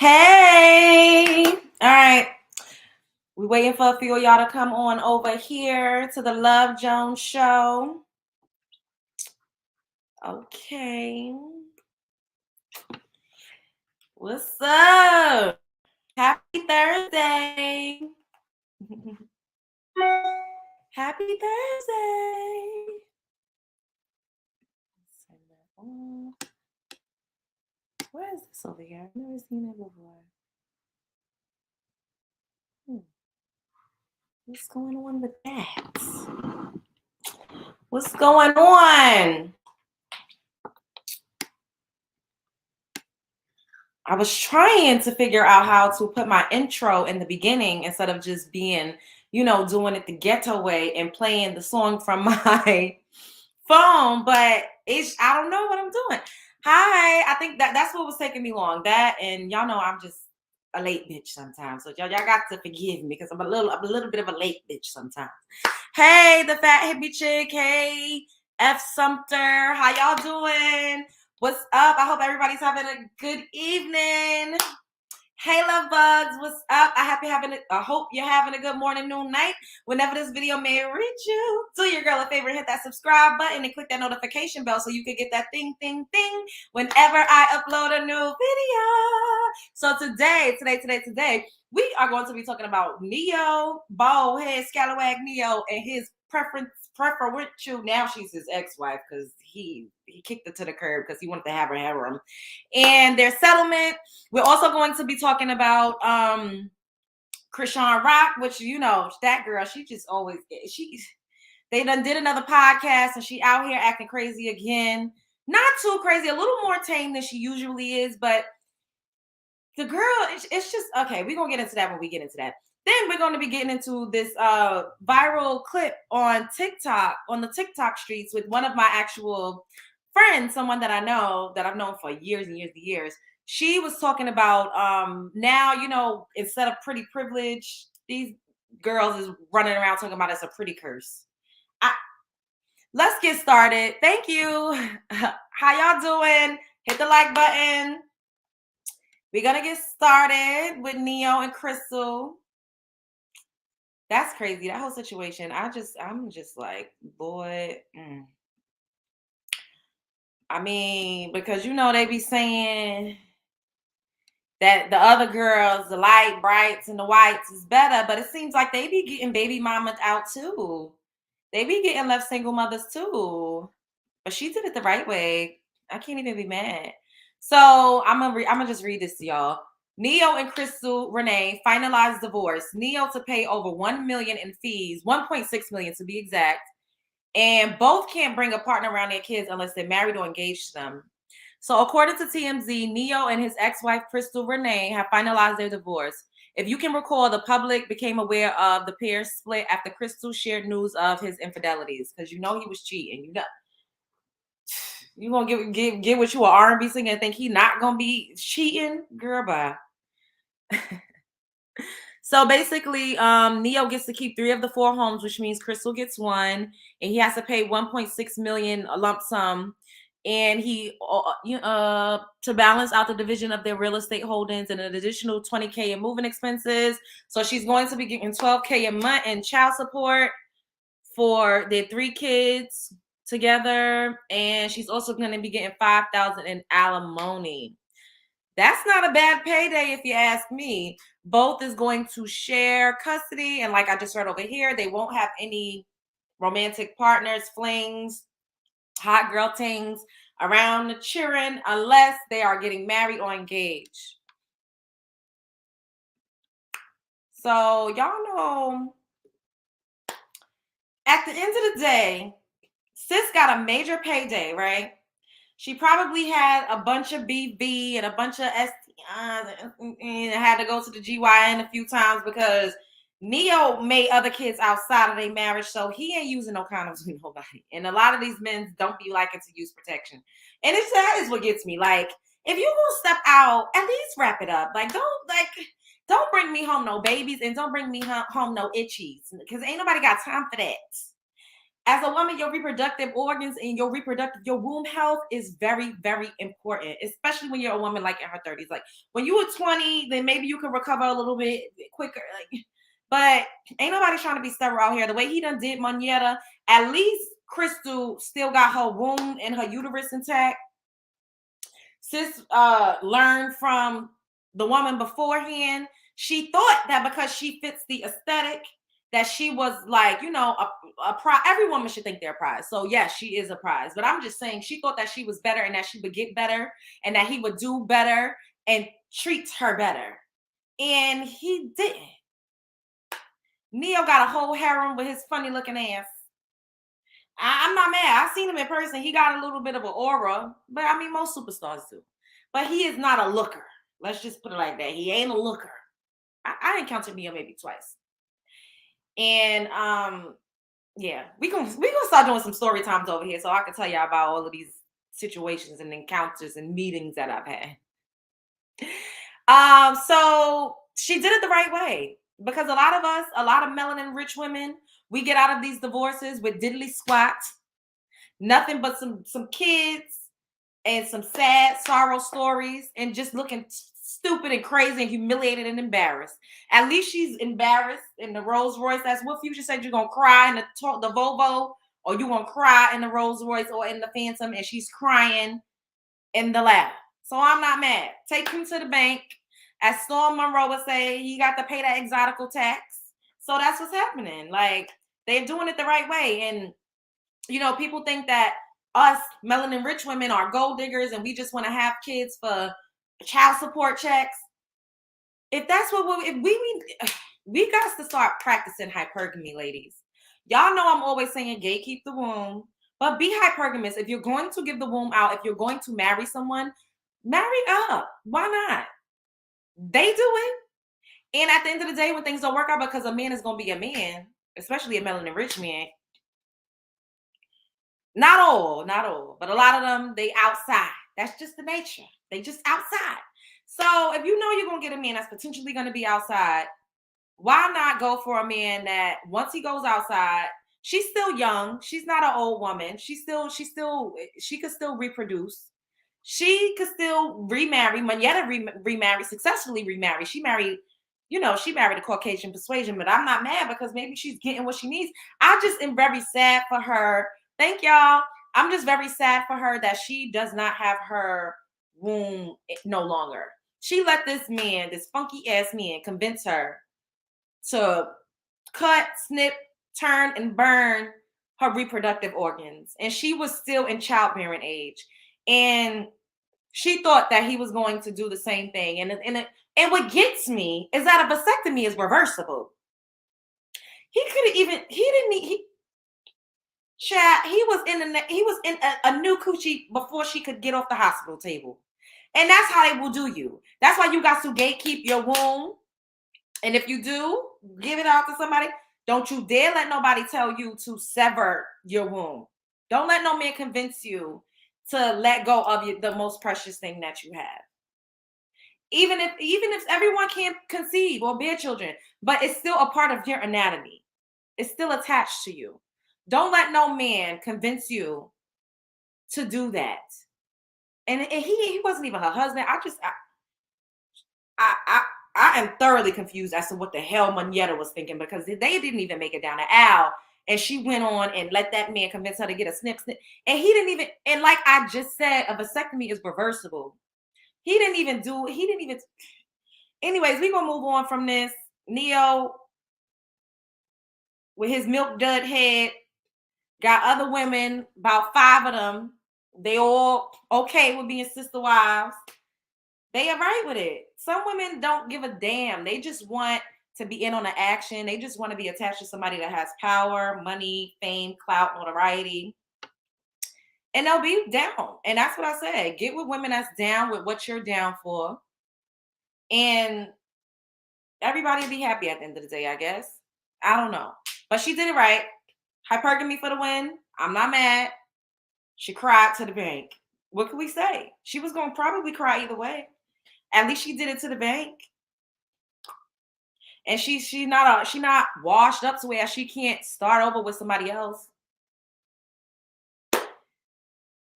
Hey! All right. We're waiting for a few of y'all to come on over here to the Love Jones show. Okay. What's up? Happy Thursday. Happy Thursday. Where is this over here? I've never seen it before. What's going on with that? What's going on? I was trying to figure out how to put my intro in the beginning instead of just being, doing it the ghetto way and playing the song from my phone. But I don't know what I'm doing. Hi, I think that's what was taking me long. That, and y'all know I'm just a late bitch sometimes. So y'all got to forgive me because I'm a little bit of a late bitch sometimes. Hey, the fat hippie chick. Hey, F Sumter. How y'all doing? What's up? I hope everybody's having a good evening. Hey, love bugs. What's up? I hope you're having a good morning, noon, night. Whenever this video may reach you, do your girl a favor and hit that subscribe button and click that notification bell so you can get that thing whenever I upload a new video. So today, we are going to be talking about Neyo, bald head scalawag Neyo, and his preferential. Now she's his ex-wife because he kicked her to the curb because he wanted to have her harem, and their settlement. We're also going to be talking about Chrisean Rock, which that girl, she just always they done did another podcast and she out here acting crazy again. Not too crazy, a little more tame than she usually is, but the girl, it's just okay. We're gonna get into that when we get into that. Then we're going to be getting into this viral clip on TikTok, on the TikTok streets with one of my actual friends, someone that I know, that I've known for years and years and years. She was talking about now, instead of pretty privilege, these girls is running around talking about it's a pretty curse. Let's get started. Thank you. How y'all doing? Hit the like button. We're going to get started with Neyo and Crystal. That's crazy. That whole situation. I'm just like, boy. I mean, because they be saying that the other girls, the light brights and the whites is better, but it seems like they be getting baby mamas out too. They be getting left single mothers too. But she did it the right way. I can't even be mad. So I'm gonna just read this to y'all. Neyo and Crystal Renee finalized divorce. Neyo to pay over $1 million in fees, $1.6 million to be exact. And both can't bring a partner around their kids unless they're married or engaged to them. So according to TMZ, Neyo and his ex-wife Crystal Renee have finalized their divorce. If you can recall, the public became aware of the pair's split after Crystal shared news of his infidelities, because he was cheating. You gonna give what you an R&B singer and think he not gonna be cheating? Girl, bye. So basically, Neyo gets to keep 3 of the 4 homes, which means Crystal gets 1, and he has to pay $1.6 million a lump sum, and he to balance out the division of their real estate holdings and an additional $20K in moving expenses. So she's going to be getting $12K a month in child support for their 3 kids together, and she's also going to be getting $5,000 in alimony. That's not a bad payday if you ask me. Both is going to share custody, and like I just read over here, they won't have any romantic partners, flings, hot girl things around the children unless they are getting married or engaged. So y'all know, at the end of the day, sis got a major payday, right? She probably had a bunch of BV and a bunch of STIs and had to go to the GYN a few times because Neyo made other kids outside of their marriage, so he ain't using no condoms with nobody. And a lot of these men don't be liking to use protection. And that is what gets me. Like, if you gonna step out, at least wrap it up. Don't bring me home no babies and don't bring me home no itchies, because ain't nobody got time for that. As a woman, your reproductive organs and your womb health is very, very important, especially when you're a woman like in her 30s. Like when you were 20, then maybe you can recover a little bit quicker. Like, but ain't nobody trying to be sterile out here. The way he done did Moneta, at least Crystal still got her womb and her uterus intact. Sis learned from the woman beforehand. She thought that because she fits the aesthetic, that she was like, a prize. Every woman should think they're a prize. So yes, she is a prize. But I'm just saying, she thought that she was better and that she would get better and that he would do better and treat her better. And he didn't. Neyo got a whole harem with his funny looking ass. I'm not mad. I've seen him in person. He got a little bit of an aura, but I mean, most superstars do. But he is not a looker. Let's just put it like that. He ain't a looker. I encountered Neyo maybe twice. And yeah, we gonna start doing some story times over here so I can tell y'all about all of these situations and encounters and meetings that I've had. So she did it the right way because a lot of melanin rich women, we get out of these divorces with diddly squat, nothing but some kids and some sad sorrow stories and just looking stupid and crazy and humiliated and embarrassed. At least she's embarrassed in the Rolls Royce. That's what Future said. You're gonna cry in the Volvo, or you're gonna cry in the Rolls Royce or in the Phantom, and she's crying in the lab. So I'm not mad. Take him to the bank. As Storm Monroe would say, you got to pay that exotical tax. So that's what's happening. Like, they're doing it the right way. And people think that us melanin rich women are gold diggers and we just want to have kids for child support checks. If that's what we got to start practicing hypergamy, ladies. Y'all know I'm always saying gatekeep the womb, but be hypergamous. If you're going to give the womb out, if you're going to marry someone, marry up. Why not? They do it. And at the end of the day, when things don't work out, because a man is going to be a man, especially a melanin rich man. Not all, but a lot of them, they outside. That's just the nature. They just outside. So if you know you're going to get a man that's potentially going to be outside, why not go for a man that once he goes outside, she's still young. She's not an old woman. She could still reproduce. She could still remarry. Moneta successfully remarried. She married a Caucasian persuasion, but I'm not mad because maybe she's getting what she needs. I just am very sad for her. Thank y'all. I'm just very sad for her that she does not have her womb no longer. She let this funky ass man, convince her to cut, snip, turn, and burn her reproductive organs. And she was still in childbearing age. And she thought that he was going to do the same thing. And what gets me is that a vasectomy is reversible. He was in a new coochie before she could get off the hospital table. And that's how they will do you. That's why you got to gatekeep your womb. And if you do give it out to somebody, don't you dare let nobody tell you to sever your womb. Don't let no man convince you to let go of the most precious thing that you have. Even if everyone can't conceive or bear children, but it's still a part of your anatomy. It's still attached to you. Don't let no man convince you to do that. And he wasn't even her husband. I am thoroughly confused as to what the hell Moneta was thinking, because they didn't even make it down the aisle. And she went on and let that man convince her to get a snip. And he didn't even, and like I just said, a vasectomy is reversible. Anyways, we're going to move on from this. Neyo, with his milk dud head, got other women, about 5 of them. They all okay with being sister wives. They are right with it. Some women don't give a damn. They just want to be in on the action. They just want to be attached to somebody that has power, money, fame, clout, notoriety. And they'll be down. And that's what I said. Get with women that's down with what you're down for. And everybody will be happy at the end of the day, I guess. I don't know. But she did it right. Hypergamy for the win. I'm not mad. She cried to the bank. What could we say? She was going to probably cry either way. At least she did it to the bank. And she's not washed up to where she can't start over with somebody else.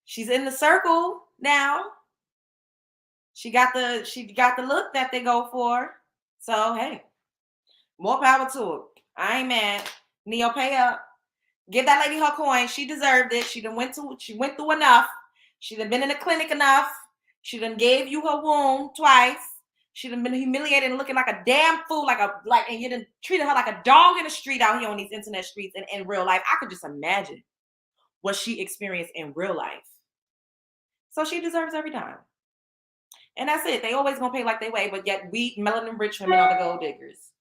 She's in the circle now. She got the look that they go for. So hey, more power to her. I ain't mad. Neyo, pay up. Give that lady her coin. She deserved it. She went through enough. She done been in the clinic enough. She done gave you her wound twice. She done been humiliated and looking like a damn fool, and you done treated her like a dog in the street out here on these internet streets and in real life. I could just imagine what she experienced in real life. So she deserves every dime. And that's it. They always gonna pay like they weigh, but yet we melanin rich women are the gold diggers.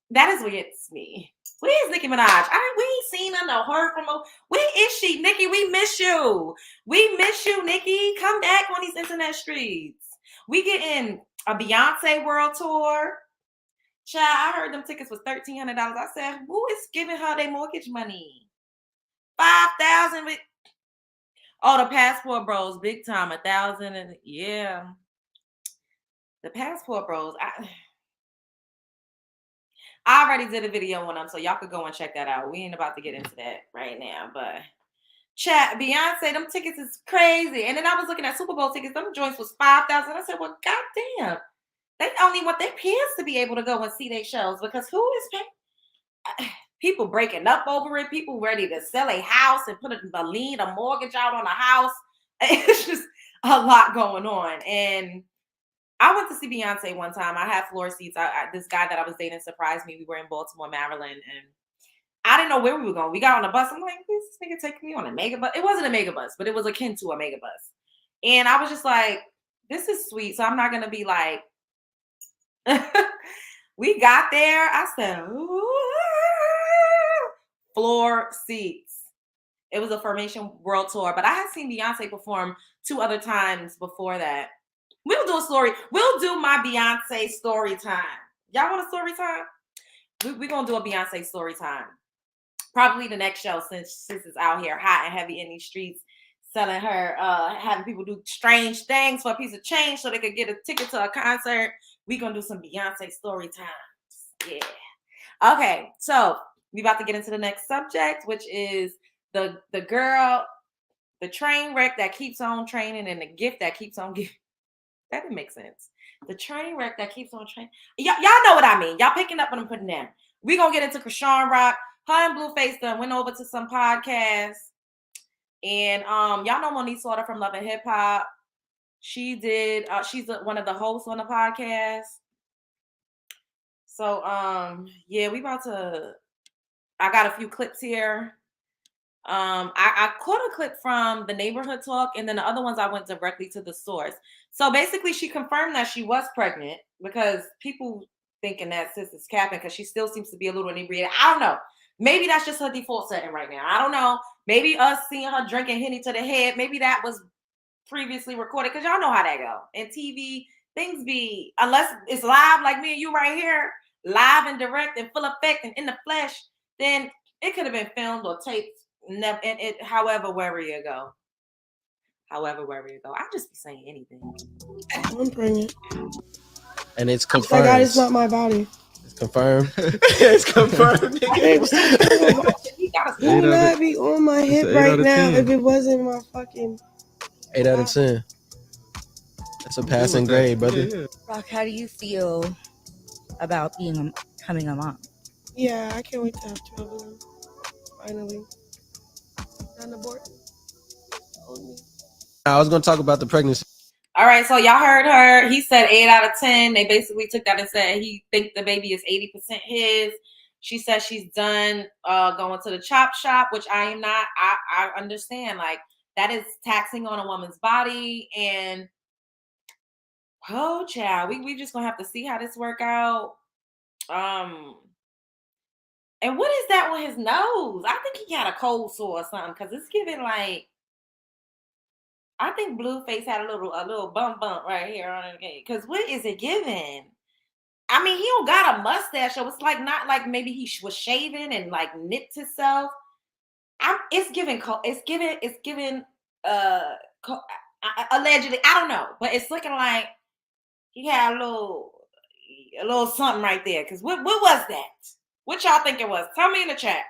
That is what gets me. Where's Nicki Minaj? We ain't seen her no heard from her. Where is she, Nicki? We miss you. We miss you, Nicki. Come back on these internet streets. We getting a Beyoncé world tour. Child, I heard them tickets was $1,300. I said, who is giving her their mortgage money? $5,000 with the Passport Bros, big time, 1,000 and yeah. The Passport Bros. I already did a video on them, so y'all could go and check that out. We ain't about to get into that right now, but chat, Beyonce, them tickets is crazy. And then I was looking at Super Bowl tickets. Them joints was $5,000. I said, well, goddamn. They only want their peers to be able to go and see their shows because who is paying? People breaking up over it. People ready to sell a house and put a mortgage out on a house. It's just a lot going on. And I went to see Beyonce one time. I had floor seats. This guy that I was dating surprised me. We were in Baltimore, Maryland, and I didn't know where we were going. We got on a bus. I'm like, this nigga taking me on a mega bus. It wasn't a mega bus, but it was akin to a mega bus. And I was just like, this is sweet. So I'm not going to be like, we got there. I said, ooh, floor seats. It was a Formation World Tour, but I had seen Beyonce perform 2 other times before that. We'll do a story. We'll do my Beyonce story time. Y'all want a story time? We're going to do a Beyonce story time. Probably the next show since sis is out here hot and heavy in these streets selling her, having people do strange things for a piece of change so they could get a ticket to a concert. We're going to do some Beyonce story times. Yeah. Okay, so we about to get into the next subject, which is the girl, the train wreck that keeps on training and the gift that keeps on giving. That didn't make sense. The train wreck that keeps on training. Y'all know what I mean. Y'all picking up what I'm putting down. We're going to get into Chrisean Rock. Her and Blueface done went over to some podcasts. And y'all know Monique Slaughter from Love and Hip Hop. She did, she's one of the hosts on the podcast. So, yeah, I got a few clips here. I caught a clip from the neighborhood talk, and then the other ones I went directly to the source. So basically, she confirmed that she was pregnant because people thinking that sis is capping because she still seems to be a little inebriated. I don't know. Maybe that's just her default setting right now. I don't know. Maybe us seeing her drinking Henny to the head. Maybe that was previously recorded because y'all know how that go. And TV, things be, unless it's live like me and you right here, live and direct and full effect and in the flesh, then it could have been filmed or taped. Never, and it, however, wherever you go. I just be saying anything. I'm pregnant. And it's confirmed. My God, it's not my body. It's confirmed. It's confirmed. You would not be on my hip right now if it wasn't my fucking 8 out of 10. That's a passing grade, brother. Yeah. Rock, how do you feel about becoming a mom? Yeah, I can't wait to have 12 of them. Finally. Not abort. I was going to talk about the pregnancy. All right, so y'all heard her. He said 8 out of 10. They basically took that and said he thinks the baby is 80% his. She says she's done going to the chop shop, which I am not. I understand. Like, that is taxing on a woman's body. And, oh, child, we just going to have to see how this work out. And what is that on his nose? I think he had a cold sore or something because it's giving like, I think Blueface had a little bump right here on it. Because what is it giving? I mean, he don't got a mustache, so it's like not like maybe he was shaving and like nipped himself. It's giving allegedly, I don't know, but it's looking like he had a little something right there. Because what was that? What y'all think it was? Tell me in the chat.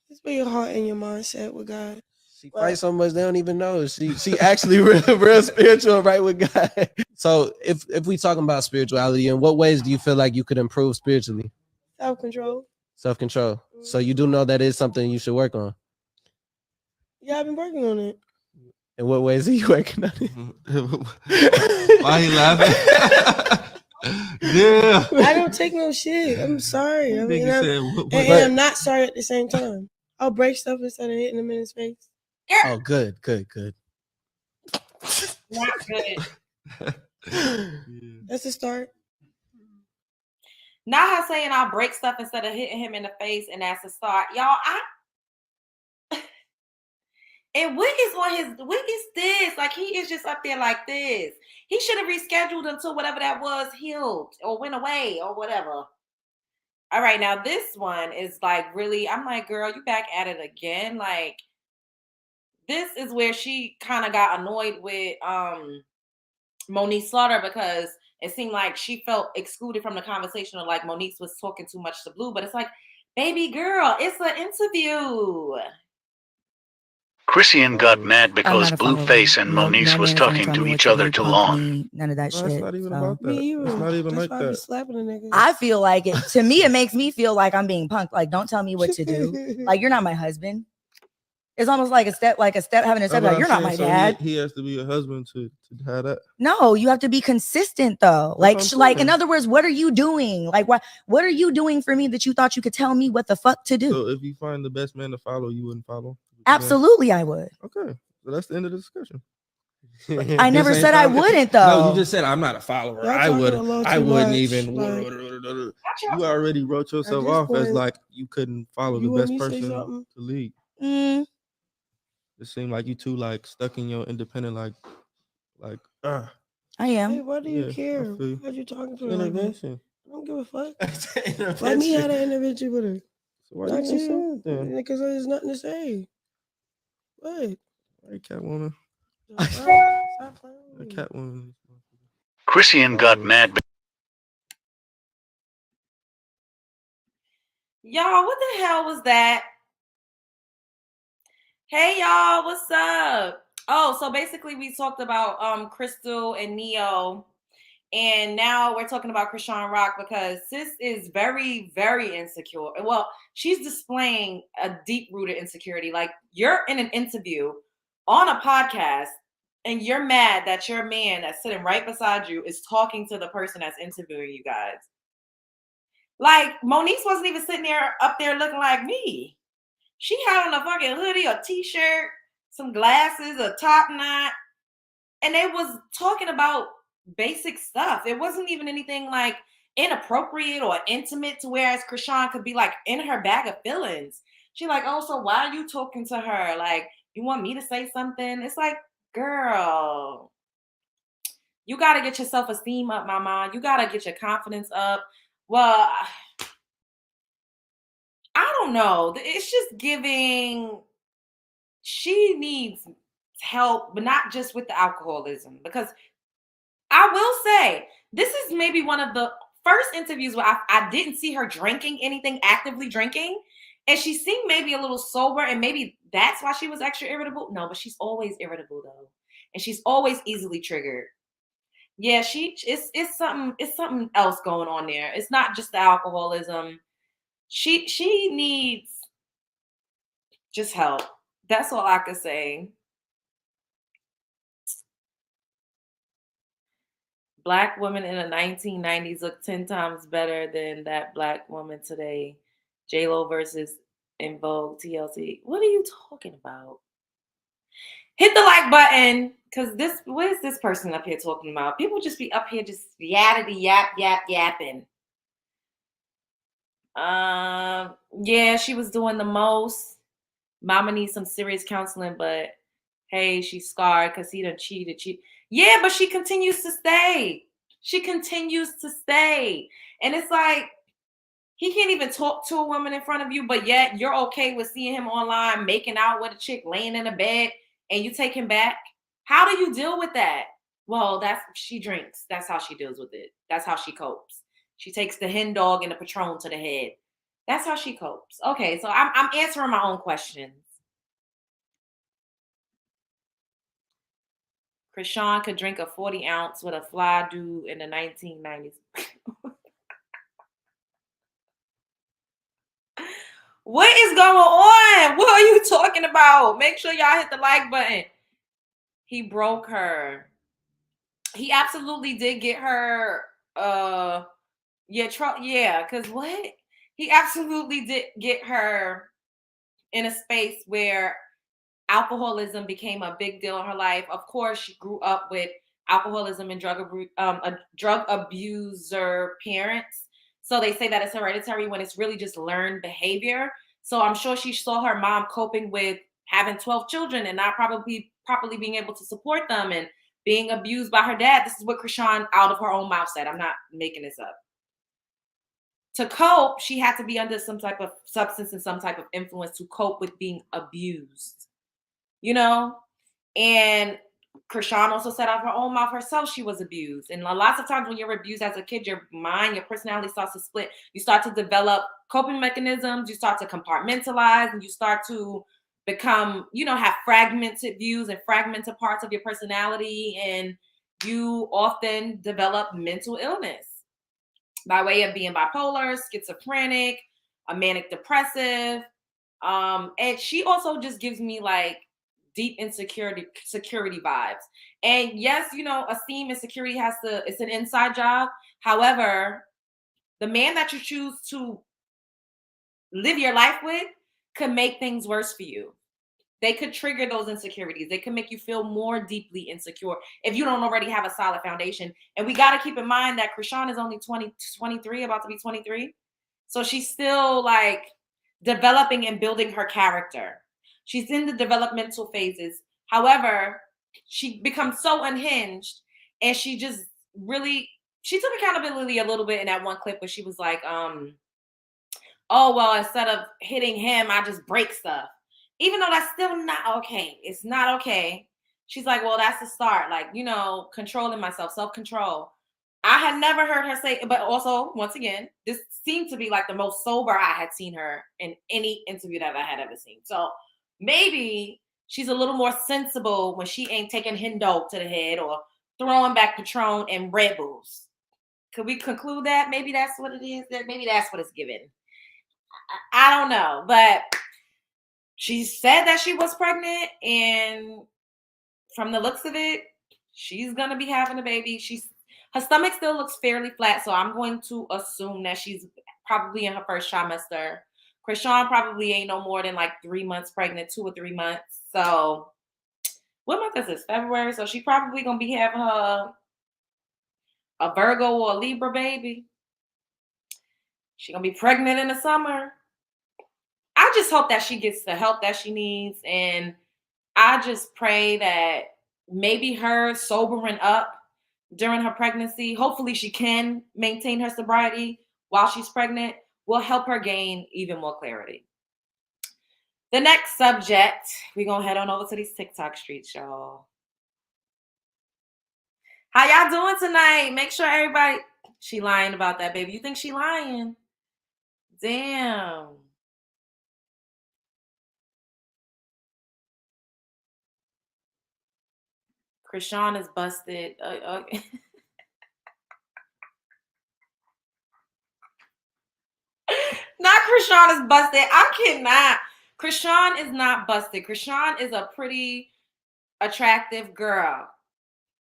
Just be your heart and your mindset with God. She fights so much they don't even know. She actually real spiritual, right with God. So if we talking about spirituality, in what ways do you feel like you could improve spiritually? Self-control. Self-control. So you do know that is something you should work on. Yeah, I've been working on it. In what ways are you working on it? Why he laughing? Yeah. I don't take no shit. I'm sorry. I mean, and I'm not sorry at the same time. I'll break stuff instead of hitting him in his face. Oh, good. Not good. That's a start. Not her saying I'll break stuff instead of hitting him in the face, and that's a start. Y'all, and what is this? Like, he is just up there like this. He should have rescheduled until whatever that was healed or went away or whatever. All right, now this one is like really, I'm like, girl, you back at it again. Like, this is where she kind of got annoyed with Monique Slaughter, because it seemed like she felt excluded from the conversation, of like Monique was talking too much to Blue. But it's like, baby girl, it's an interview. Chrisean got mad because Blueface and Monique was talking to each other too long. None of that shit. It's not even about that. Me either. It's not even That's like why I be that. slapping a nigga. I feel like it. To me, it makes me feel like I'm being punked. Like, don't tell me what to do. Like, you're not my husband. It's almost like a step having a step. Like, you're not my dad. He has to be a husband to have that. No, you have to be consistent though. Like in other words, what are you doing? Like, what are you doing for me that you thought you could tell me what the fuck to do? So if you find the best man to follow, you wouldn't follow? Absolutely, I would. Okay, so that's the end of the discussion. I never said I wouldn't though. No, you just said I'm not a follower. I wouldn't even. You already wrote yourself off as like you couldn't follow the best person to lead. It seemed like you two like stuck in your independent I am. Hey, why do you care? Why you talking to her? Intervention. I don't give a fuck. Let me have an intervention with her. So why you saying that? Because there's nothing to say. What? Hey, Catwoman. Stop playing. Catwoman. Chrisean got mad. Y'all, what the hell was that? Hey y'all, what's up? Oh, so basically we talked about Crystal and Neyo, and now we're talking about Chrisean Rock, because sis is very, very insecure. Well, she's displaying a deep-rooted insecurity. Like, you're in an interview on a podcast and you're mad that your man that's sitting right beside you is talking to the person that's interviewing you guys. Like, Monique wasn't even sitting there up there looking like me. She had on a fucking hoodie, a t-shirt, some glasses, a top knot, and they was talking about basic stuff. It wasn't even anything like inappropriate or intimate to whereas Chrisean could be like in her bag of feelings. She like, oh, so why are you talking to her? Like, you want me to say something? It's like, girl, you got to get your self-esteem up, mama. You got to get your confidence up. Well, I don't know. It's just giving, she needs help, but not just with the alcoholism. Because I will say, this is maybe one of the first interviews where I didn't see her drinking anything, actively drinking. And she seemed maybe a little sober, and maybe that's why she was extra irritable. No, but she's always irritable though. And she's always easily triggered. Yeah, it's something else going on there. It's not just the alcoholism. She needs just help. That's all I could say. Black women in the 1990s look 10 times better than that black woman today. J-Lo versus En Vogue TLC. What are you talking about? Hit the like button, because what is this person up here talking about? People just be up here just yapping. Yeah, she was doing the most. Mama needs some serious counseling, but hey, she's scarred because he done cheated. Yeah, but she continues to stay. And it's like, he can't even talk to a woman in front of you, but yet you're okay with seeing him online making out with a chick laying in a bed, and you take him back. How do you deal with that? Well, she drinks. That's how she deals with it. That's how she copes. She takes the hen dog and the Patron to the head. That's how she copes. Okay, so I'm answering my own questions. Chrisean could drink a 40 ounce with a fly dude in the 1990s. What is going on? What are you talking about? Make sure y'all hit the like button. He broke her. He absolutely did get her. Because what? He absolutely did get her in a space where alcoholism became a big deal in her life. Of course, she grew up with alcoholism and drug abuser parents. So they say that it's hereditary when it's really just learned behavior. So I'm sure she saw her mom coping with having 12 children and not probably properly being able to support them and being abused by her dad. This is what Chrisean out of her own mouth said. I'm not making this up. To cope, she had to be under some type of substance and some type of influence to cope with being abused. You know? And Chrisean also said out of her own mouth herself she was abused. And lots of times when you're abused as a kid, your mind, your personality starts to split. You start to develop coping mechanisms. You start to compartmentalize and you start to become, have fragmented views and fragmented parts of your personality. And you often develop mental illness by way of being bipolar, schizophrenic, a manic depressive. And she also just gives me like deep security vibes. And yes, esteem and security it's an inside job. However, the man that you choose to live your life with could make things worse for you. They could trigger those insecurities. They could make you feel more deeply insecure if you don't already have a solid foundation. And we got to keep in mind that Chrisean is only 23, about to be 23. So she's still like developing and building her character. She's in the developmental phases. However, she becomes so unhinged and she just she took accountability a little bit in that one clip where she was like, oh, well, instead of hitting him, I just break stuff. Even though that's still not okay. It's not okay. She's like, well, that's the start. Like, controlling myself, self-control. I had never heard her say, but also, once again, this seemed to be like the most sober I had seen her in any interview that I had ever seen. So maybe she's a little more sensible when she ain't taking Hindo to the head or throwing back Patron and Red Bulls. Could we conclude that? Maybe that's what it is. Maybe that's what it's given. I don't know, but she said that she was pregnant, and from the looks of it, she's gonna be having a baby. Her stomach still looks fairly flat, so I'm going to assume that she's probably in her first trimester. Chrisean probably ain't no more than like 3 months pregnant, 2 or 3 months. So what month is this? February. So she probably gonna be having her a Virgo or a Libra baby. She gonna be pregnant in the summer. I just hope that she gets the help that she needs. And I just pray that maybe her sobering up during her pregnancy, hopefully she can maintain her sobriety while she's pregnant, will help her gain even more clarity. The next subject, we're going to head on over to these TikTok streets, y'all. How y'all doing tonight? Make sure everybody, she lying about that, baby. You think she lying? Damn. Chrisean is busted. Okay. Not Chrisean is busted. I cannot. Chrisean is not busted. Chrisean is a pretty attractive girl.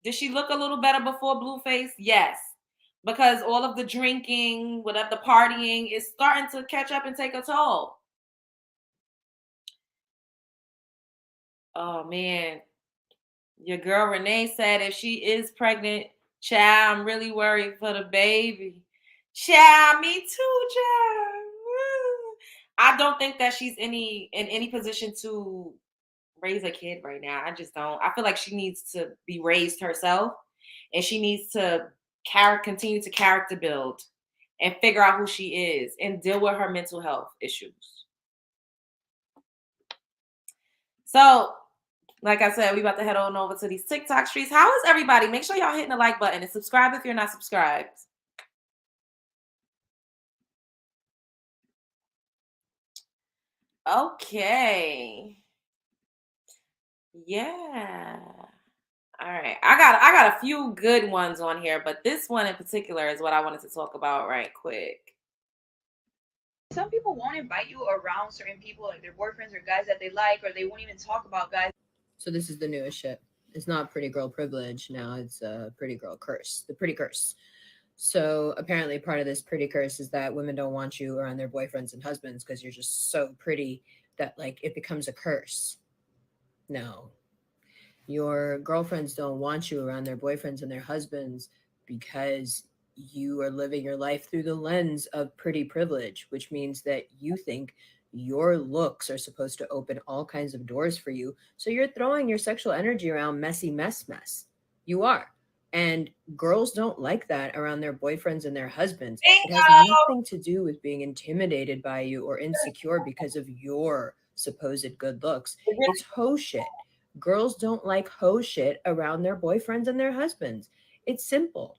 Did she look a little better before Blueface? Yes. Because all of the drinking, whatever the partying is starting to catch up and take a toll. Oh, man. Your girl Renee said if she is pregnant, child, I'm really worried for the baby. Child, me too, child. I don't think that she's in any position to raise a kid right now. I just don't. I feel like she needs to be raised herself, and she needs to continue to character build and figure out who she is and deal with her mental health issues. So, like I said, we about to head on over to these TikTok streets. How is everybody? Make sure y'all hitting the like button and subscribe if you're not subscribed. Okay. Yeah. All right. I got a few good ones on here, but this one in particular is what I wanted to talk about right quick. Some people won't invite you around certain people, like their boyfriends or guys that they like, or they won't even talk about guys. So this is the newest shit. It's not pretty girl privilege now. It's a pretty girl curse. The pretty curse. So apparently part of this pretty curse is that women don't want you around their boyfriends and husbands because you're just so pretty that like it becomes a curse. No. Your girlfriends don't want you around their boyfriends and their husbands because you are living your life through the lens of pretty privilege, which means that you think your looks are supposed to open all kinds of doors for you. So you're throwing your sexual energy around messy mess. You are. And girls don't like that around their boyfriends and their husbands. It has nothing to do with being intimidated by you or insecure because of your supposed good looks. It's hoe shit. Girls don't like hoe shit around their boyfriends and their husbands. It's simple.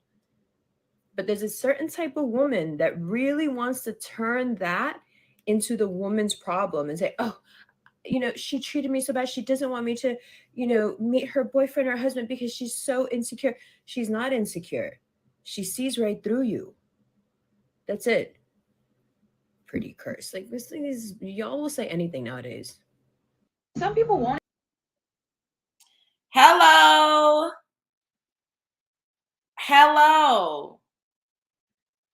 But there's a certain type of woman that really wants to turn that into the woman's problem and say, oh, you know, she treated me so bad. She doesn't want me to, you know, meet her boyfriend or husband because she's so insecure. She's not insecure. She sees right through you. That's it. Pretty curse. Like this thing is, y'all will say anything nowadays. Some people won't. Hello.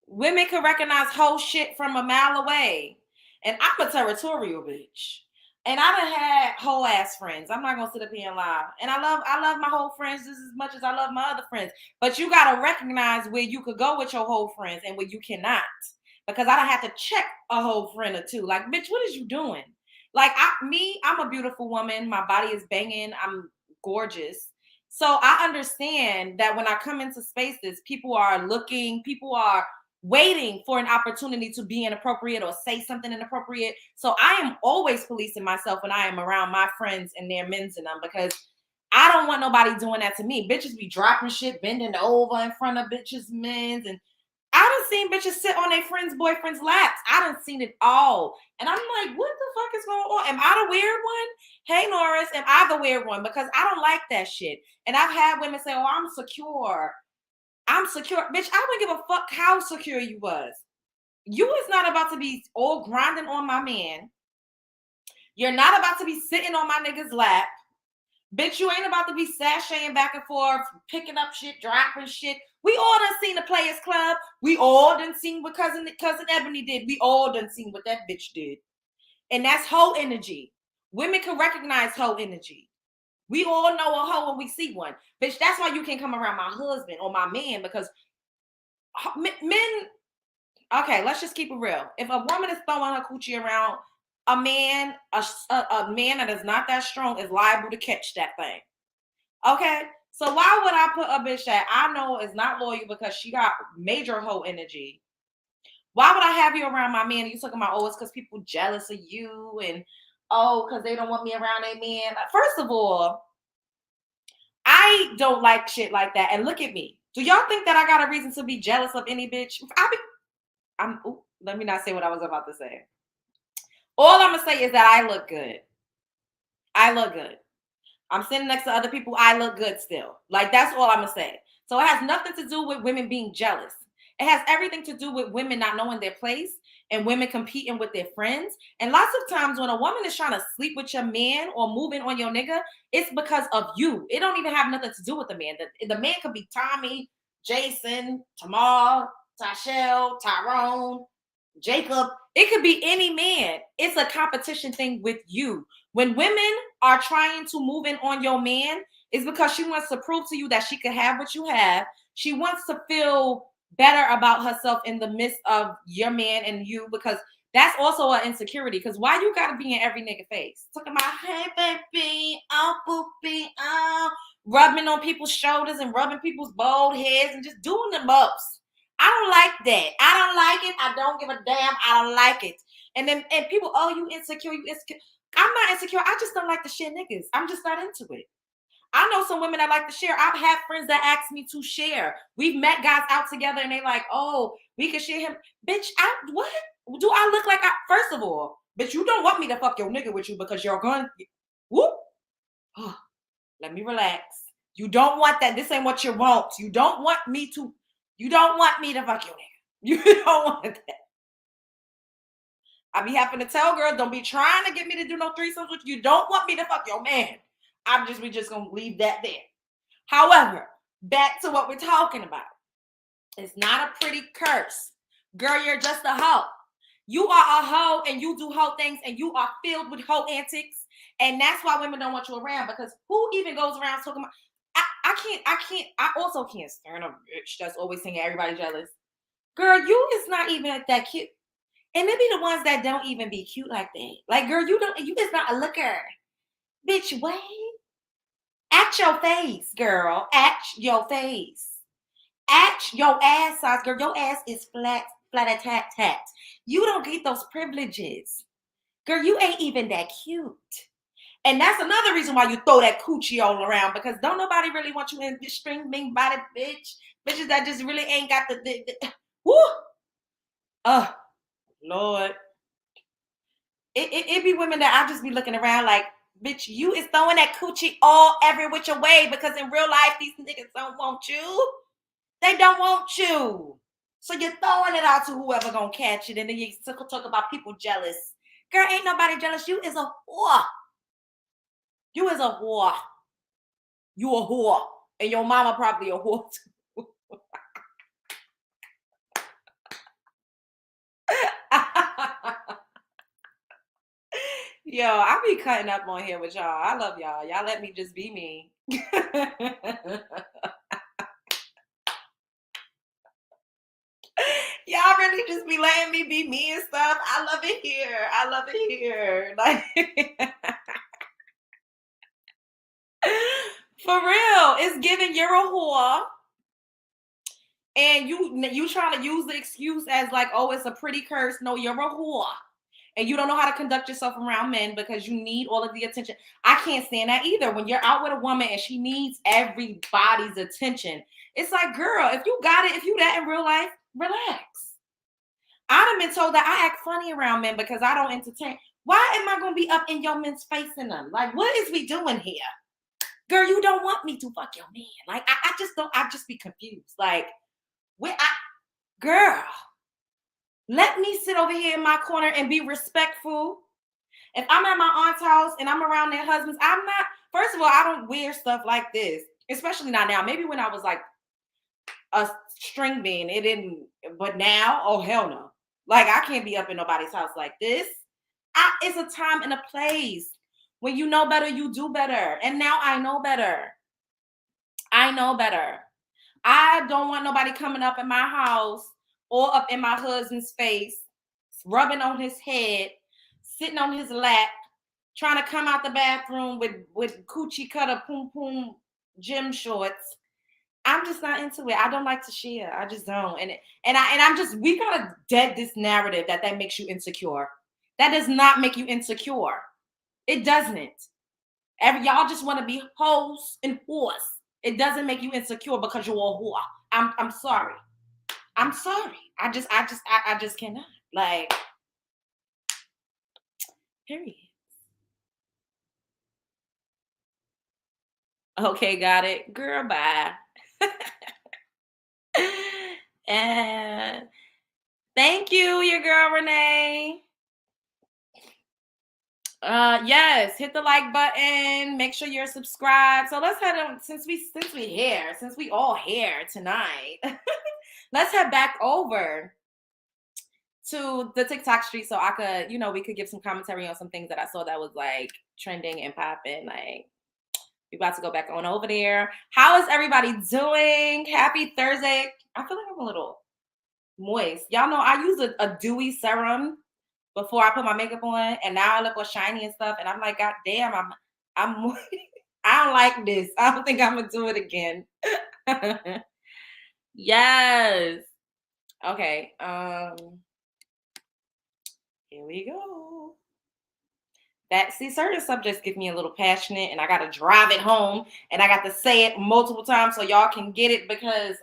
Women can recognize whole shit from a mile away. And I'm a territorial bitch. And I done had whole ass friends. I'm not gonna sit up here and lie. And I love my whole friends just as much as I love my other friends. But you gotta recognize where you could go with your whole friends and where you cannot. Because I don't have to check a whole friend or two. Like, bitch, what is you doing? Like I'm a beautiful woman. My body is banging. I'm gorgeous. So I understand that when I come into spaces, people are looking, people are waiting for an opportunity to be inappropriate or say something inappropriate. So I am always policing myself when I am around my friends and their men's and them, because I don't want nobody doing that to me. Bitches be dropping shit, bending over in front of bitches' men's, and I done seen bitches sit on their friends' boyfriends' laps. I done seen it all. And I'm like, what the fuck is going on? Am I the weird one? Hey, Norris, am I the weird one? Because I don't like that shit. And I've had women say, oh, I'm secure. I'm secure. Bitch, I wouldn't give a fuck how secure you was. You is not about to be all grinding on my man. You're not about to be sitting on my nigga's lap. Bitch, you ain't about to be sashaying back and forth, picking up shit, dropping shit. We all done seen the Players Club. We all done seen what cousin Ebony did. We all done seen what that bitch did. And that's hoe energy. Women can recognize hoe energy. We all know a hoe when we see one. Bitch, that's why you can't come around my husband or my man, because men, okay, let's just keep it real. If a woman is throwing her coochie around, a man that is not that strong is liable to catch that thing. Okay? So why would I put a bitch that I know is not loyal because she got major hoe energy? Why would I have you around my man and you talking about, oh, it's because people jealous of you and, oh, because they don't want me around their man? First of all, I don't like shit like that. And look at me. Do y'all think that I got a reason to be jealous of any bitch? Let me not say what I was about to say. All I'm going to say is that I look good. I look good. I'm sitting next to other people. I look good still. Like, that's all I'm going to say. So it has nothing to do with women being jealous. It has everything to do with women not knowing their place and women competing with their friends. And lots of times when a woman is trying to sleep with your man or moving on your nigga, it's because of you. It don't even have nothing to do with the man. The man could be Tommy, Jason, Tamar, Tashelle, Tyrone, Jacob. It could be any man. It's a competition thing with you. When women are trying to move in on your man, it's because she wants to prove to you that she can have what you have. She wants to feel better about herself in the midst of your man and you, because that's also an insecurity. Because why you gotta be in every nigga face? Talking about, hey baby, oh boopy, oh, rubbing on people's shoulders and rubbing people's bald heads and just doing the most. I don't like that. I don't like it. I don't give a damn. I don't like it. And people, oh, you insecure, you insecure. I'm not insecure. I just don't like to share niggas. I'm just not into it. I know some women that like to share. I've had friends that ask me to share. We've met guys out together and they like, oh, we can share him. Bitch, what? Do I look like first of all, bitch, you don't want me to fuck your nigga with you because you're going, whoop. Oh, let me relax. You don't want that. This ain't what you want. You don't want me to fuck your nigga. You don't want that. I be having to tell girls, don't be trying to get me to do no threesomes with you. You don't want me to fuck your man. We just gonna leave that there. However, back to what we're talking about. It's not a pretty curse. Girl, you're just a hoe. You are a hoe and you do hoe things and you are filled with hoe antics. And that's why women don't want you around, because who even goes around talking about, I also can't stand a bitch that's always saying everybody jealous. Girl, you is not even that cute. And maybe the ones that don't even be cute like that. Like, girl, you is not a looker. Bitch, wait. At your face, girl. At your face. At your ass size, girl. Your ass is flat a tat. You don't get those privileges. Girl, you ain't even that cute. And that's another reason why you throw that coochie all around, because don't nobody really want you in this string being body bitch. Bitches that just really ain't got the woo. Lord. It be women that I just be looking around like, bitch, you is throwing that coochie all every which way, because in real life, these niggas don't want you. They don't want you. So you're throwing it out to whoever gonna catch it, and then you talk about people jealous. Girl, ain't nobody jealous. You is a whore. You is a whore. You a whore. And your mama probably a whore too. Yo, I be cutting up on here with y'all. I love y'all. Y'all let me just be me. Y'all really just be letting me be me and stuff. I love it here. Like, for real, it's giving you're a whore. And you trying to use the excuse as like, oh, it's a pretty curse. No, you're a whore. And you don't know how to conduct yourself around men because you need all of the attention. I can't stand that either. When you're out with a woman and she needs everybody's attention, it's like, girl, if you got it, if you that in real life, relax. I've been told that I act funny around men because I don't entertain. Why am I going to be up in your men's face in them? Like, what is we doing here? Girl, you don't want me to fuck your man. Like, I just be confused. Like, girl, let me sit over here in my corner and be respectful. If I'm at my aunt's house and I'm around their husbands, first of all, I don't wear stuff like this, especially not now. Maybe when I was like a string bean, it didn't, but now, oh, hell no. Like, I can't be up in nobody's house like this. It's a time and a place. When you know better, you do better. And now I know better. I don't want nobody coming up in my house or up in my husband's face, rubbing on his head, sitting on his lap, trying to come out the bathroom with coochie cutter poom poom gym shorts. I'm just not into it. I don't like to share. I just don't. We gotta dead this narrative that makes you insecure. That does not make you insecure. It doesn't. Y'all just want to be hoes and whores. It doesn't make you insecure because you're a whore. I'm sorry. I'm sorry. I just cannot. Like, period. Okay, got it. Girl, bye. And thank you, your girl Renee. Yes, hit the like button. Make sure you're subscribed. So let's head on, since we all here tonight. Let's head back over to the TikTok street so I could, we could give some commentary on some things that I saw that was like trending and popping. Like, we about to go back on over there. How is everybody doing? Happy Thursday. I feel like I'm a little moist. Y'all know I use a dewy serum before I put my makeup on, and now I look all shiny and stuff, and I'm like, God damn, I'm I don't like this. I don't think I'm gonna do it again. Yes. Okay. Here we go. Certain subjects get me a little passionate, and I gotta drive it home, and I got to say it multiple times so y'all can get it, because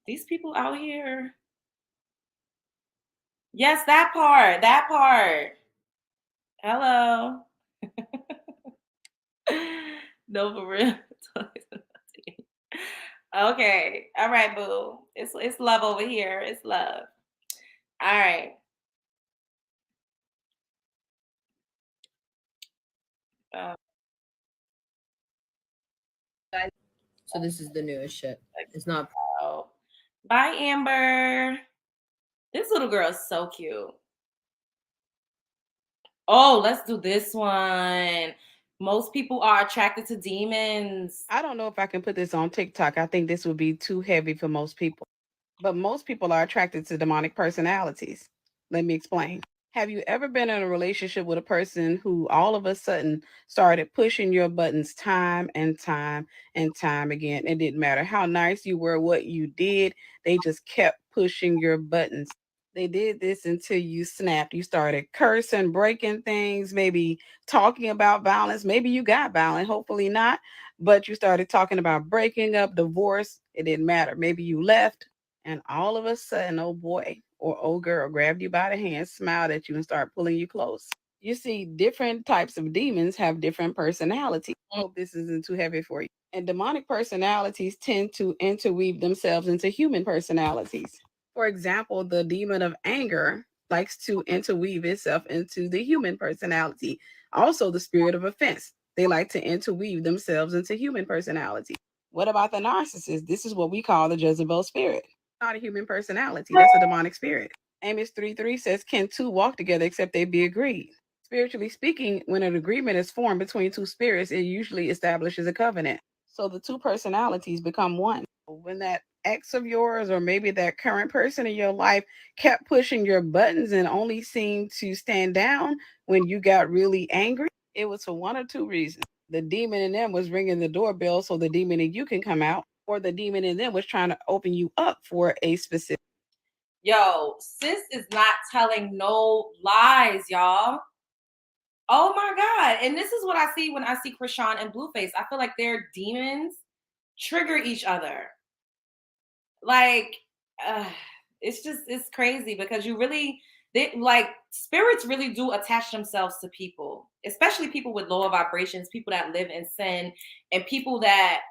these people out here. Yes, that part. Hello. No, for real. Okay. All right, boo. It's love over here. It's love. All right. So this is the newest shit. It's not. Oh. Bye, Amber. This little girl is so cute. Oh, let's do this one. Most people are attracted to demons. I don't know if I can put this on TikTok. I think this would be too heavy for most people. But most people are attracted to demonic personalities. Let me explain. Have you ever been in a relationship with a person who all of a sudden started pushing your buttons time and time and time again? It didn't matter how nice you were, what you did, they just kept pushing your buttons. They did this until you snapped. You started cursing, breaking things, maybe talking about violence. Maybe you got violent, hopefully not, but you started talking about breaking up, divorce. It didn't matter. Maybe you left, and all of a sudden, oh boy or oh girl grabbed you by the hand, smiled at you, and started pulling you close. You see, different types of demons have different personalities. I hope this isn't too heavy for you. And demonic personalities tend to interweave themselves into human personalities. For example, the demon of anger likes to interweave itself into the human personality. Also, the spirit of offense. They like to interweave themselves into human personality. What about the narcissist? This is what we call the Jezebel spirit. Not a human personality. That's a demonic spirit. Amos 3:3 says, can two walk together except they be agreed? Spiritually speaking, when an agreement is formed between two spirits, it usually establishes a covenant. So the two personalities become one. When that ex of yours or maybe that current person in your life kept pushing your buttons and only seemed to stand down when you got really angry, it was for one or two reasons. The demon in them was ringing the doorbell so the demon in you can come out, or the demon in them was trying to open you up for a specific. Yo, sis is not telling no lies, y'all. Oh my God. And this is what I see when I see Chrisean and Blueface. I feel like their demons trigger each other. Like, it's crazy because like spirits really do attach themselves to people, especially people with lower vibrations, people that live in sin, and people that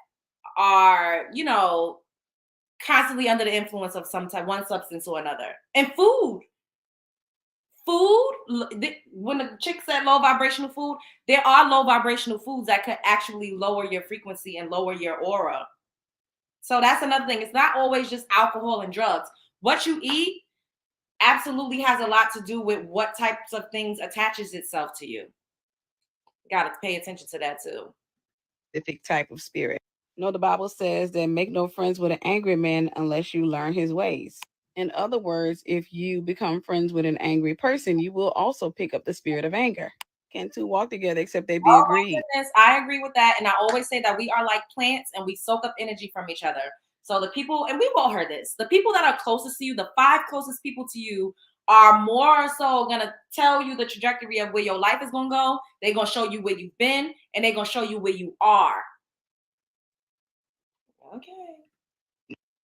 are, constantly under the influence of one substance or another. And food, when the chick said low vibrational food, there are low vibrational foods that could actually lower your frequency and lower your aura. So that's another thing. It's not always just alcohol and drugs. What you eat absolutely has a lot to do with what types of things attaches itself to you. Got to pay attention to that too. Specific type of spirit. The Bible says that make no friends with an angry man unless you learn his ways. In other words, if you become friends with an angry person, you will also pick up the spirit of anger. Can two walk together except they be agreed? My goodness, I agree with that. And I always say that we are like plants and we soak up energy from each other. So the people, and we've all heard this, the people that are closest to you, the 5 closest people to you, are more so going to tell you the trajectory of where your life is going to go. They're going to show you where you've been, and they're going to show you where you are. Okay.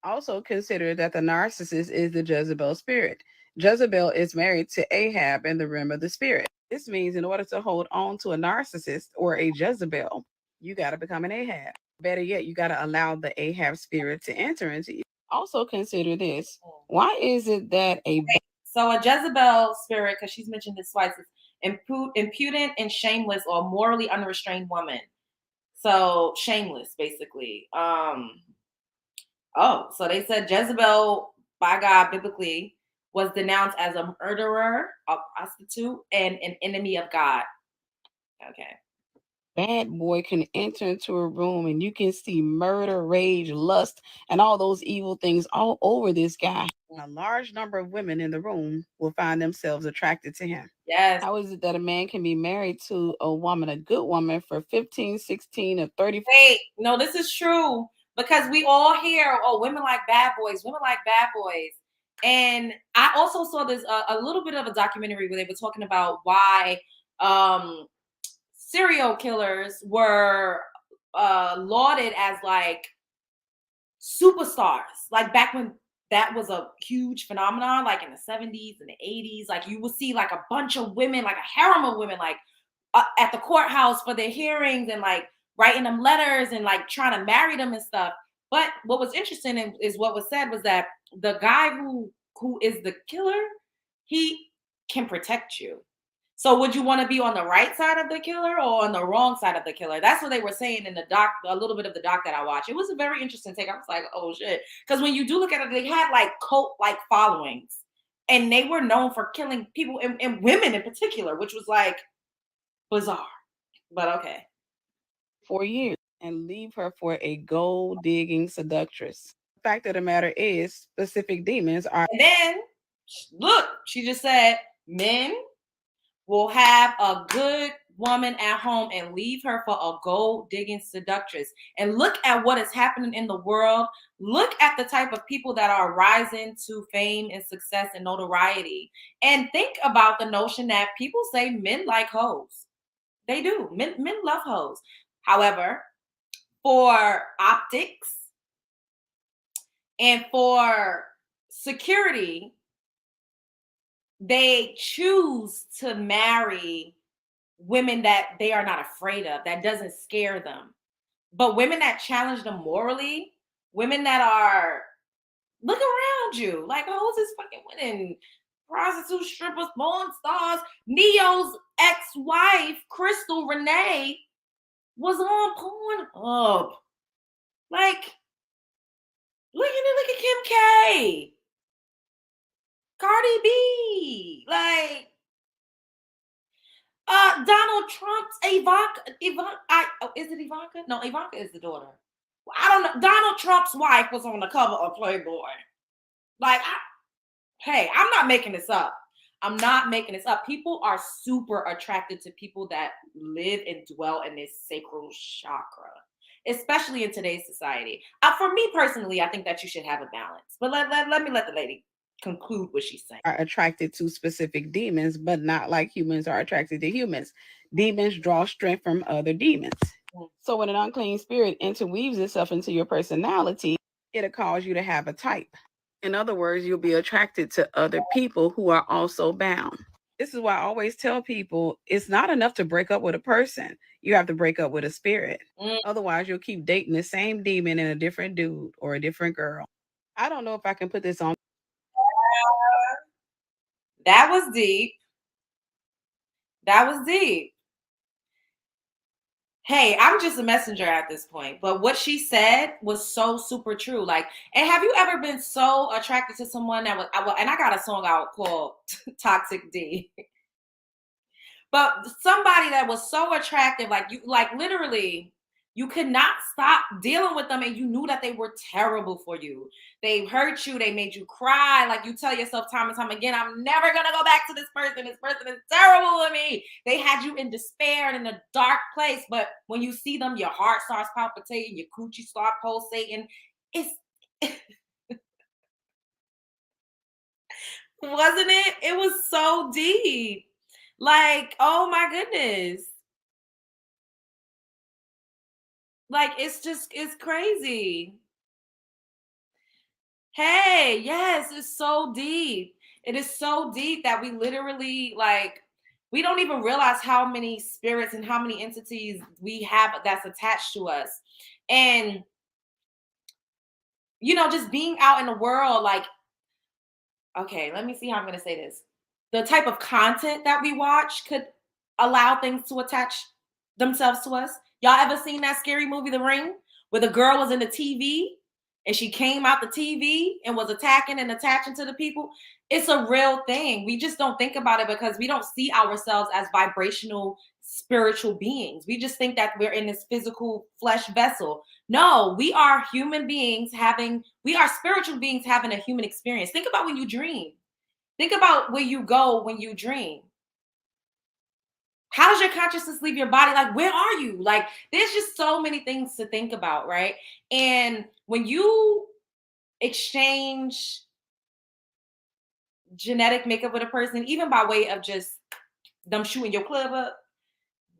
Also consider that the narcissist is the Jezebel spirit. Jezebel is married to Ahab in the realm of the spirit. This means in order to hold on to a narcissist or a Jezebel, you got to become an Ahab. Better yet, you got to allow the Ahab spirit to enter into you. Also consider this. Why is it that So a Jezebel spirit, because she's mentioned this twice, is impudent and shameless or morally unrestrained woman. So shameless, basically. So they said Jezebel, by God, biblically, was denounced as a murderer, a prostitute, and an enemy of God. Okay. Bad boy can enter into a room and you can see murder, rage, lust, and all those evil things all over this guy. A large number of women in the room will find themselves attracted to him. Yes. How is it that a man can be married to a woman, a good woman, for 15, 16, or 30? Wait, no, this is true. Because we all hear, women like bad boys, women like bad boys. And I also saw this a little bit of a documentary where they were talking about why serial killers were lauded as like superstars. Like back when that was a huge phenomenon, like in the 70s and the 80s, like you would see like a bunch of women, like a harem of women, like at the courthouse for their hearings, and like writing them letters and like trying to marry them and stuff. But what was interesting is what was said was that the guy who is the killer, he can protect you. So would you want to be on the right side of the killer or on the wrong side of the killer? That's what they were saying in the doc, a little bit of the doc that I watched. It was a very interesting take. I was like, oh shit. Because when you do look at it, they had like cult-like followings. And they were known for killing people and women in particular, which was like bizarre. But okay. 4 years and leave her for a gold digging seductress. The fact of the matter is, specific demons are. And then, look, she just said men will have a good woman at home and leave her for a gold digging seductress. And look at what is happening in the world. Look at the type of people that are rising to fame and success and notoriety. And think about the notion that people say men like hoes. They do. Men love hoes. However, for optics and for security, they choose to marry women that they are not afraid of, that doesn't scare them. But women that challenge them morally, women that are, look around you, like, hoes is fucking winning. Prostitutes, strippers, porn stars. Neyo's ex-wife, Crystal Renee, was on Pornhub. Like, look at Kim K. Cardi B. Like, Donald Trump's Ivanka, is it Ivanka? No, Ivanka is the daughter. I don't know. Donald Trump's wife was on the cover of Playboy. Like, hey, I'm not making this up. I'm not making this up. People are super attracted to people that live and dwell in this sacral chakra, especially in today's society. For me personally, I think that you should have a balance. But let me let the lady conclude what she's saying. Are attracted to specific demons, but not like humans are attracted to humans. Demons draw strength from other demons. So when an unclean spirit interweaves itself into your personality, it'll cause you to have a type. In other words, you'll be attracted to other people who are also bound. This is why I always tell people it's not enough to break up with a person. You have to break up with a spirit. Otherwise, you'll keep dating the same demon and a different dude or a different girl. I don't know if I can put this on. That was deep. That was deep. Hey, I'm just a messenger at this point. But what she said was so super true. Like, and have you ever been so attracted to someone that was, and I got a song out called Toxic D. But somebody that was so attractive, like you, like literally, you could not stop dealing with them and you knew that they were terrible for you. They hurt you. They made you cry. Like you tell yourself time and time again, I'm never going to go back to this person. This person is terrible to me. They had you in despair and in a dark place. But when you see them, your heart starts palpitating, your coochie starts pulsating. It's, wasn't it? It was so deep. Like, oh my goodness. Like, it's crazy. Hey, yes, it's so deep. It is so deep that we literally, like, we don't even realize how many spirits and how many entities we have that's attached to us. And, you know, just being out in the world, like, okay, let me see how I'm going to say this. The type of content that we watch could allow things to attach themselves to us. Y'all ever seen that scary movie, The Ring, where the girl was in the TV and she came out the TV and was attacking and attaching to the people? It's a real thing. We just don't think about it because we don't see ourselves as vibrational spiritual beings. We just think that we're in this physical flesh vessel. No, we are human beings we are spiritual beings having a human experience. Think about when you dream. Think about where you go when you dream. How does your consciousness leave your body? Like, where are you? Like, there's just so many things to think about, right? And when you exchange genetic makeup with a person, even by way of just them shooting your club up,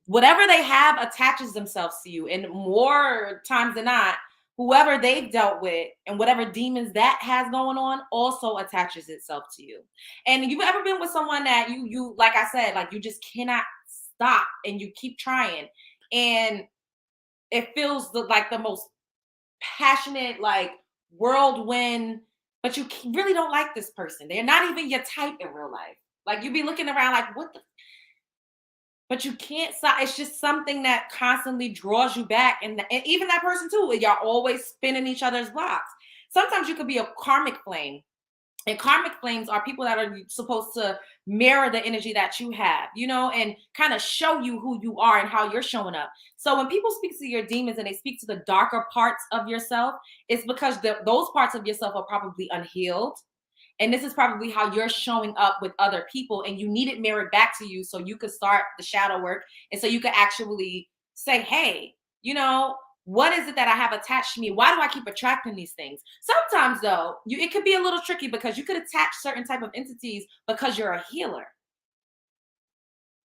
whatever they have attaches themselves to you. And more times than not, whoever they've dealt with and whatever demons that has going on also attaches itself to you. And you've ever been with someone that you like I said, like you just cannot stop and you keep trying. And it feels like the most passionate, like whirlwind, but you really don't like this person. They're not even your type in real life. Like you be looking around like, what the? But you can't stop. It's just something that constantly draws you back. And even that person too, y'all always spinning each other's blocks. Sometimes you could be a karmic flame. And karmic flames are people that are supposed to mirror the energy that you have, you know, and kind of show you who you are and how you're showing up. So when people speak to your demons and they speak to the darker parts of yourself, it's because those parts of yourself are probably unhealed. And this is probably how you're showing up with other people, and you need it mirrored back to you so you could start the shadow work. And so you could actually say, hey, you know, what is it that I have attached to me? Why do I keep attracting these things? Sometimes though, it could be a little tricky because you could attach certain type of entities because you're a healer.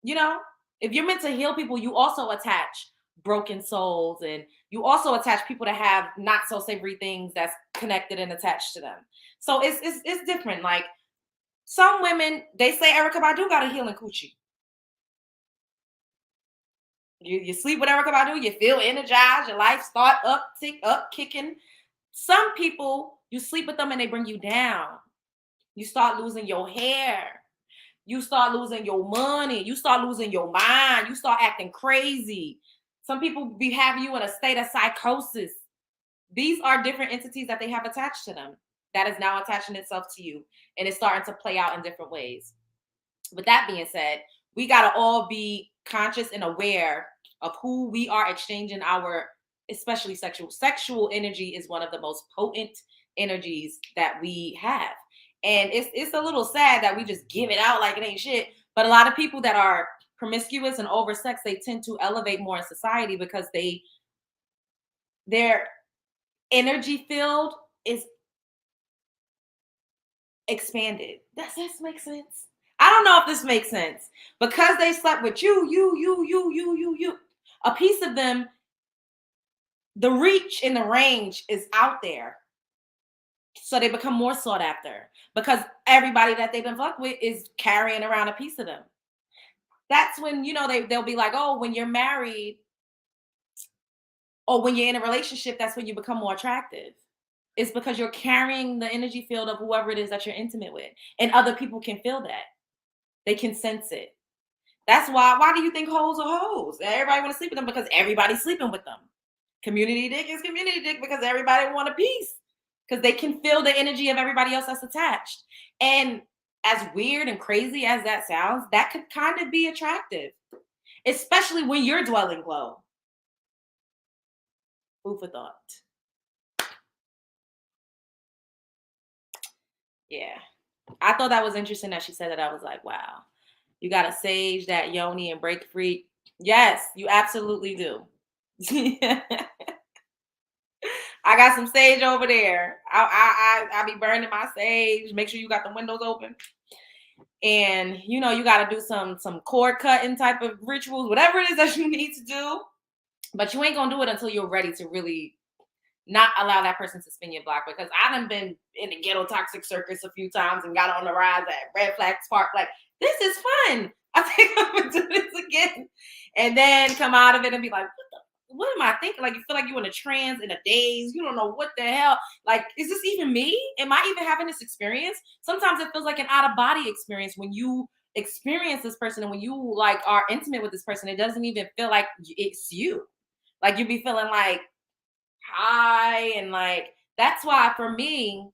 You know, if you're meant to heal people, you also attach broken souls, and you also attach people that have not so savory things that's connected and attached to them. So it's different. Like some women, they say Erykah Badu got a healing coochie. You sleep with Erykah Badu, you feel energized, your life start up, kicking. Some people, you sleep with them and they bring you down. You start losing your hair. You start losing your money. You start losing your mind. You start acting crazy. Some people have you in a state of psychosis. These are different entities that they have attached to them that is now attaching itself to you. And it's starting to play out in different ways. With that being said, we got to all be conscious and aware of who we are exchanging our, especially sexual energy is one of the most potent energies that we have. And it's a little sad that we just give it out like it ain't shit. But a lot of people that are promiscuous and oversexed, they tend to elevate more in society because their energy field is expanded. Does this make sense? I don't know if this makes sense. Because they slept with you, a piece of them, the reach and the range is out there. So they become more sought after because everybody that they've been fucked with is carrying around a piece of them. That's when, you know, they'll be like, oh, when you're married or when you're in a relationship, that's when you become more attractive. It's because you're carrying the energy field of whoever it is that you're intimate with. And other people can feel that. They can sense it. That's why do you think hoes are hoes? Everybody want to sleep with them because everybody's sleeping with them. Community dick is community dick because everybody want a piece. Because they can feel the energy of everybody else that's attached. And as weird and crazy as that sounds, that could kind of be attractive. Especially when you're dwelling low. Food for thought. Yeah. I thought that was interesting that she said that. I was like, wow. You got to sage that yoni and break free. Yes, you absolutely do. I got some sage over there. I be burning my sage. Make sure you got the windows open. And, you know, you got to do some cord cutting type of rituals, whatever it is that you need to do. But you ain't going to do it until you're ready to really not allow that person to spin your block. Because I done been in the ghetto toxic circus a few times and got on the rise at Red Flags Park. Like, this is fun. I think I'm going to do this again. And then come out of it and be like, what am I thinking? Like, you feel like you're in a trance, in a daze. You don't know what the hell. Like, is this even me? Am I even having this experience? Sometimes it feels like an out-of-body experience when you experience this person and when you, like, are intimate with this person. It doesn't even feel like it's you. Like, you be feeling, like, high and, like, that's why, for me,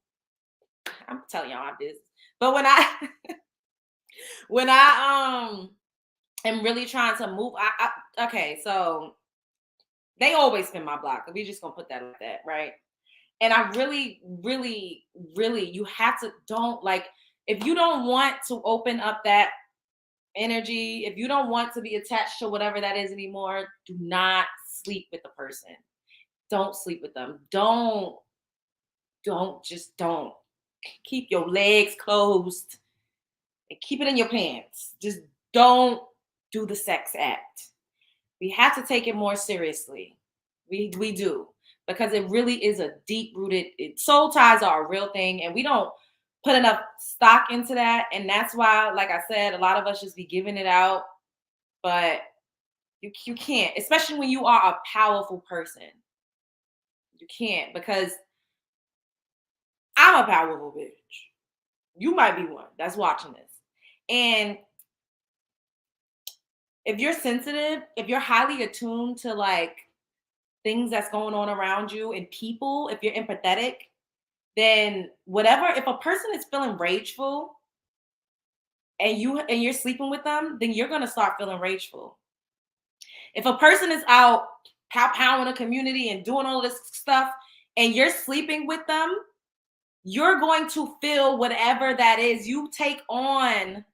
I'm telling y'all I'm busy. But when I am really trying to move, okay, so they always spin my block. We just gonna put that like that, right? And I really, really, really, you have to if you don't want to open up that energy, if you don't want to be attached to whatever that is anymore, do not sleep with the person. Don't sleep with them. Don't. Keep your legs closed and keep it in your pants. Just don't do the sex act. We have to take it more seriously. We do. Because it really is a deep-rooted, soul ties are a real thing, and we don't put enough stock into that. And that's why, like I said, a lot of us just be giving it out. But You can't, especially when you are a powerful person. You can't, because I'm a powerful bitch. You might be one that's watching this. And if you're sensitive, if you're highly attuned to like things that's going on around you and people, if you're empathetic, then whatever, if a person is feeling rageful and you're sleeping with them, then you're gonna start feeling rageful. If a person is out pow-powing a community and doing all this stuff and you're sleeping with them, you're going to feel whatever that is. You take on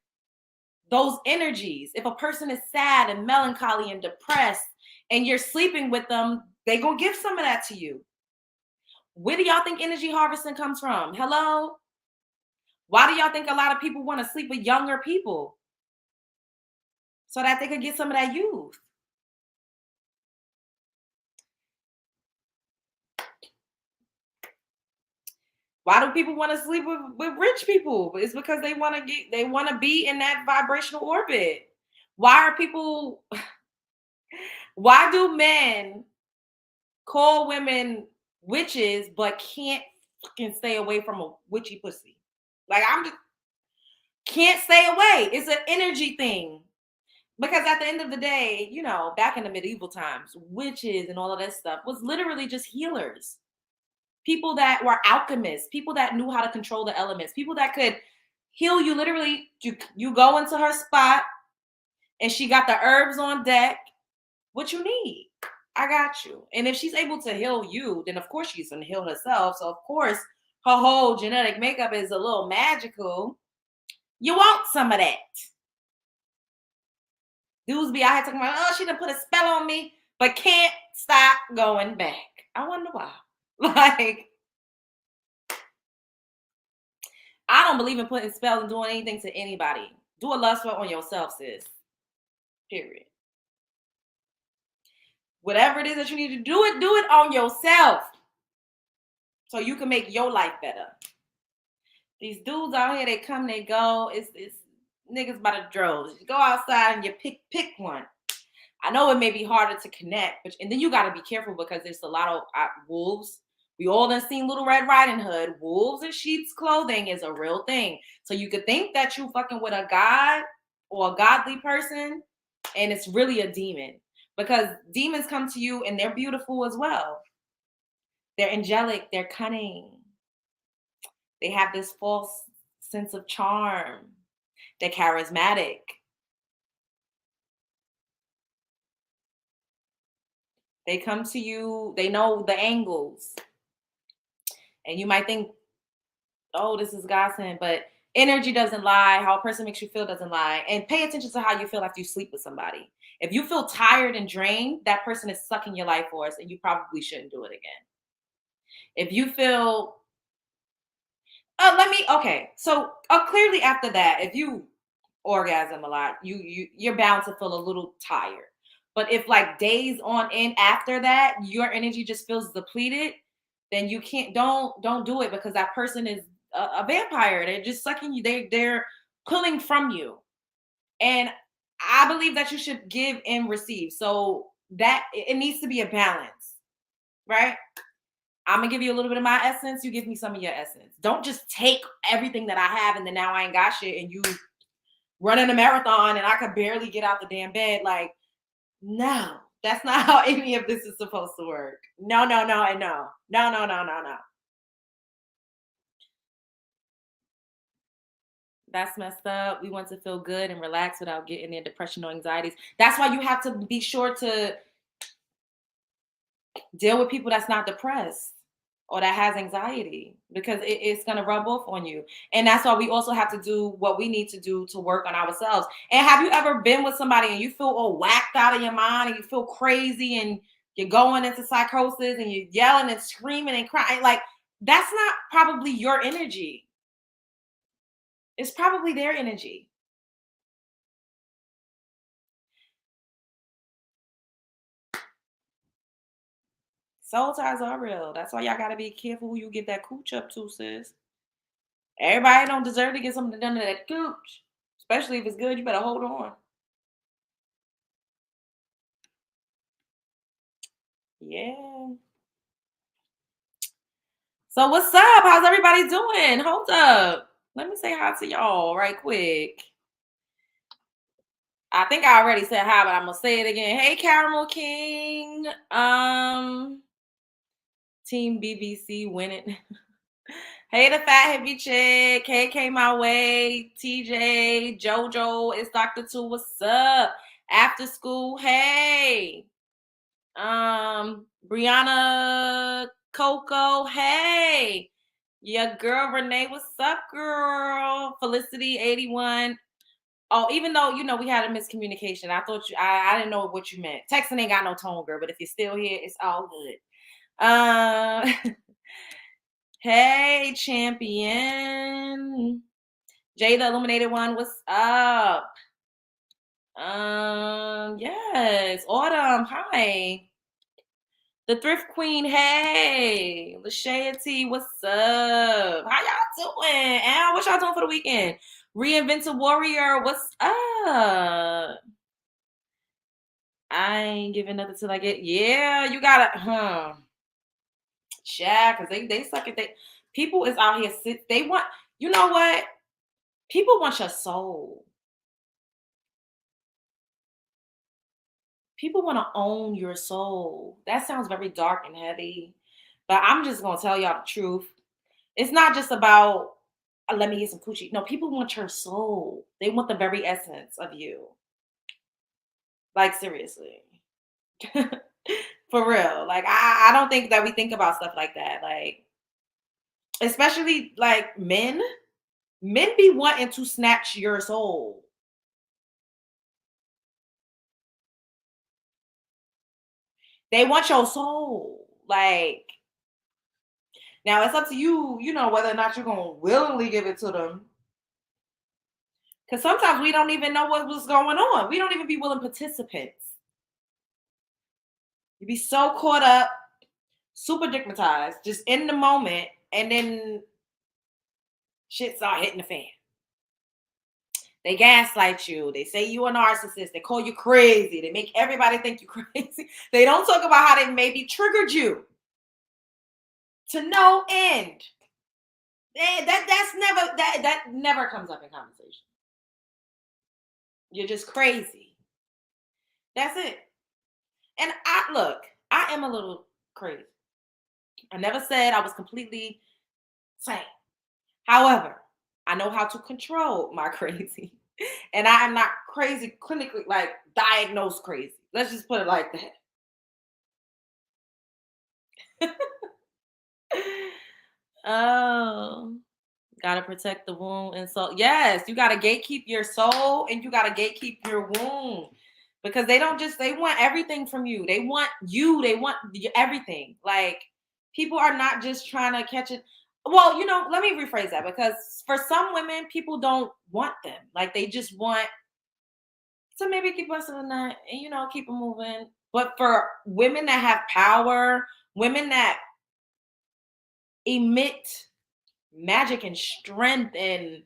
those energies. If a person is sad and melancholy and depressed and you're sleeping with them, they're gonna give some of that to you. Where do y'all think energy harvesting comes from? Hello? Why do y'all think a lot of people want to sleep with younger people? So that they could get some of that youth. Why do people want to sleep with rich people? It's because they want to be in that vibrational orbit. Why do men call women witches but can't fucking stay away from a witchy pussy? Like, I'm just can't stay away. It's an energy thing. Because at the end of the day, you know, back in the medieval times, witches and all of that stuff was literally just healers. People that were alchemists, people that knew how to control the elements, people that could heal you literally. You go into her spot and she got the herbs on deck. What you need? I got you. And if she's able to heal you, then of course she's going to heal herself. So of course her whole genetic makeup is a little magical. You want some of that. Dudes be out here talking about, oh, she done put a spell on me, but can't stop going back. I wonder why. Like, I don't believe in putting spells and doing anything to anybody. Do a lust spell on yourself, sis. Period. Whatever it is that you need to do it on yourself. So you can make your life better. These dudes out here, they come, they go. It's niggas by the droves. You go outside and you pick one. I know it may be harder to connect, and then you got to be careful because there's a lot of wolves. We all done seen Little Red Riding Hood. Wolves in sheep's clothing is a real thing. So you could think that you fucking with a god or a godly person, and it's really a demon. Because demons come to you and they're beautiful as well. They're angelic. They're cunning. They have this false sense of charm. They're charismatic. They come to you. They know the angles. And you might think, oh, this is gossip, but energy doesn't lie. How a person makes you feel doesn't lie. And pay attention to how you feel after you sleep with somebody. If you feel tired and drained, that person is sucking your life force and you probably shouldn't do it again. If you feel, so clearly after that, if you orgasm a lot, you're bound to feel a little tired. But if like days on end after that, your energy just feels depleted, then you don't do it because that person is a vampire. They're just sucking you. They're pulling from you. And I believe that you should give and receive. So that it needs to be a balance, right? I'm gonna give you a little bit of my essence. You give me some of your essence. Don't just take everything that I have and then now I ain't got shit and you running a marathon and I could barely get out the damn bed. Like, no, that's not how any of this is supposed to work. No. That's messed up. We want to feel good and relax without getting their depression or anxieties. That's why you have to be sure to deal with people that's not depressed or that has anxiety because it's going to rub off on you. And that's why we also have to do what we need to do to work on ourselves. And have you ever been with somebody and you feel all whacked out of your mind and you feel crazy and you're going into psychosis and you're yelling and screaming and crying? Like, that's not probably your energy. It's probably their energy. Soul ties are real. That's why y'all got to be careful who you give that cooch up to, sis. Everybody don't deserve to get something done to that cooch. Especially if it's good, you better hold on. Yeah. So what's up? How's everybody doing? Hold up. Let me say hi to y'all right quick. I think I already said hi, but I'm gonna say it again. Hey, Caramel King. Team BBC winning. Hey, the fat heavy chick. KK my way. TJ, JoJo, it's Dr. Two. What's up? After school. Hey. Brianna Coco. Hey. Your girl Renee. What's up, girl? Felicity 81. Oh, even though we had a miscommunication, I thought I didn't know what you meant. Texting ain't got no tone, girl. But if you're still here, it's all good. Hey, champion. Jay the Illuminated One, what's up? Yes. Autumn, hi. The Thrift Queen, hey. Lashaya T, what's up? How y'all doing? And what y'all doing for the weekend? Reinvented Warrior, what's up? I ain't giving nothing till I get. Yeah, you gotta, yeah, because they suck at they. People is out here. They want. You know what? People want your soul. People want to own your soul. That sounds very dark and heavy, but I'm just gonna tell y'all the truth. It's not just about let me get some coochie. No, people want your soul. They want the very essence of you. Like seriously. For real. Like I don't think that we think about stuff like that. Like especially like men be wanting to snatch your soul. They want your soul. Like now it's up to you, whether or not you're going to willingly give it to them. Because sometimes we don't even know what was going on. We don't even be willing participants. You be so caught up, super digmatized, just in the moment, and then shit start hitting the fan. They gaslight you. They say you a narcissist. They call you crazy. They make everybody think you crazy. They don't talk about how they maybe triggered you to no end. That never comes up in conversation. You're just crazy. That's it. And I am a little crazy. I never said I was completely sane. However, I know how to control my crazy. And I am not crazy clinically, like diagnosed crazy. Let's just put it like that. Oh, gotta protect the womb. And so, yes, you gotta gatekeep your soul and you gotta gatekeep your womb. Because they want everything from you. They want everything. Like, people are not just trying to catch it. Well, let me rephrase that, because for some women, people don't want them. Like, they just want to maybe keep us in the night and, keep them moving. But for women that have power, women that emit magic and strength and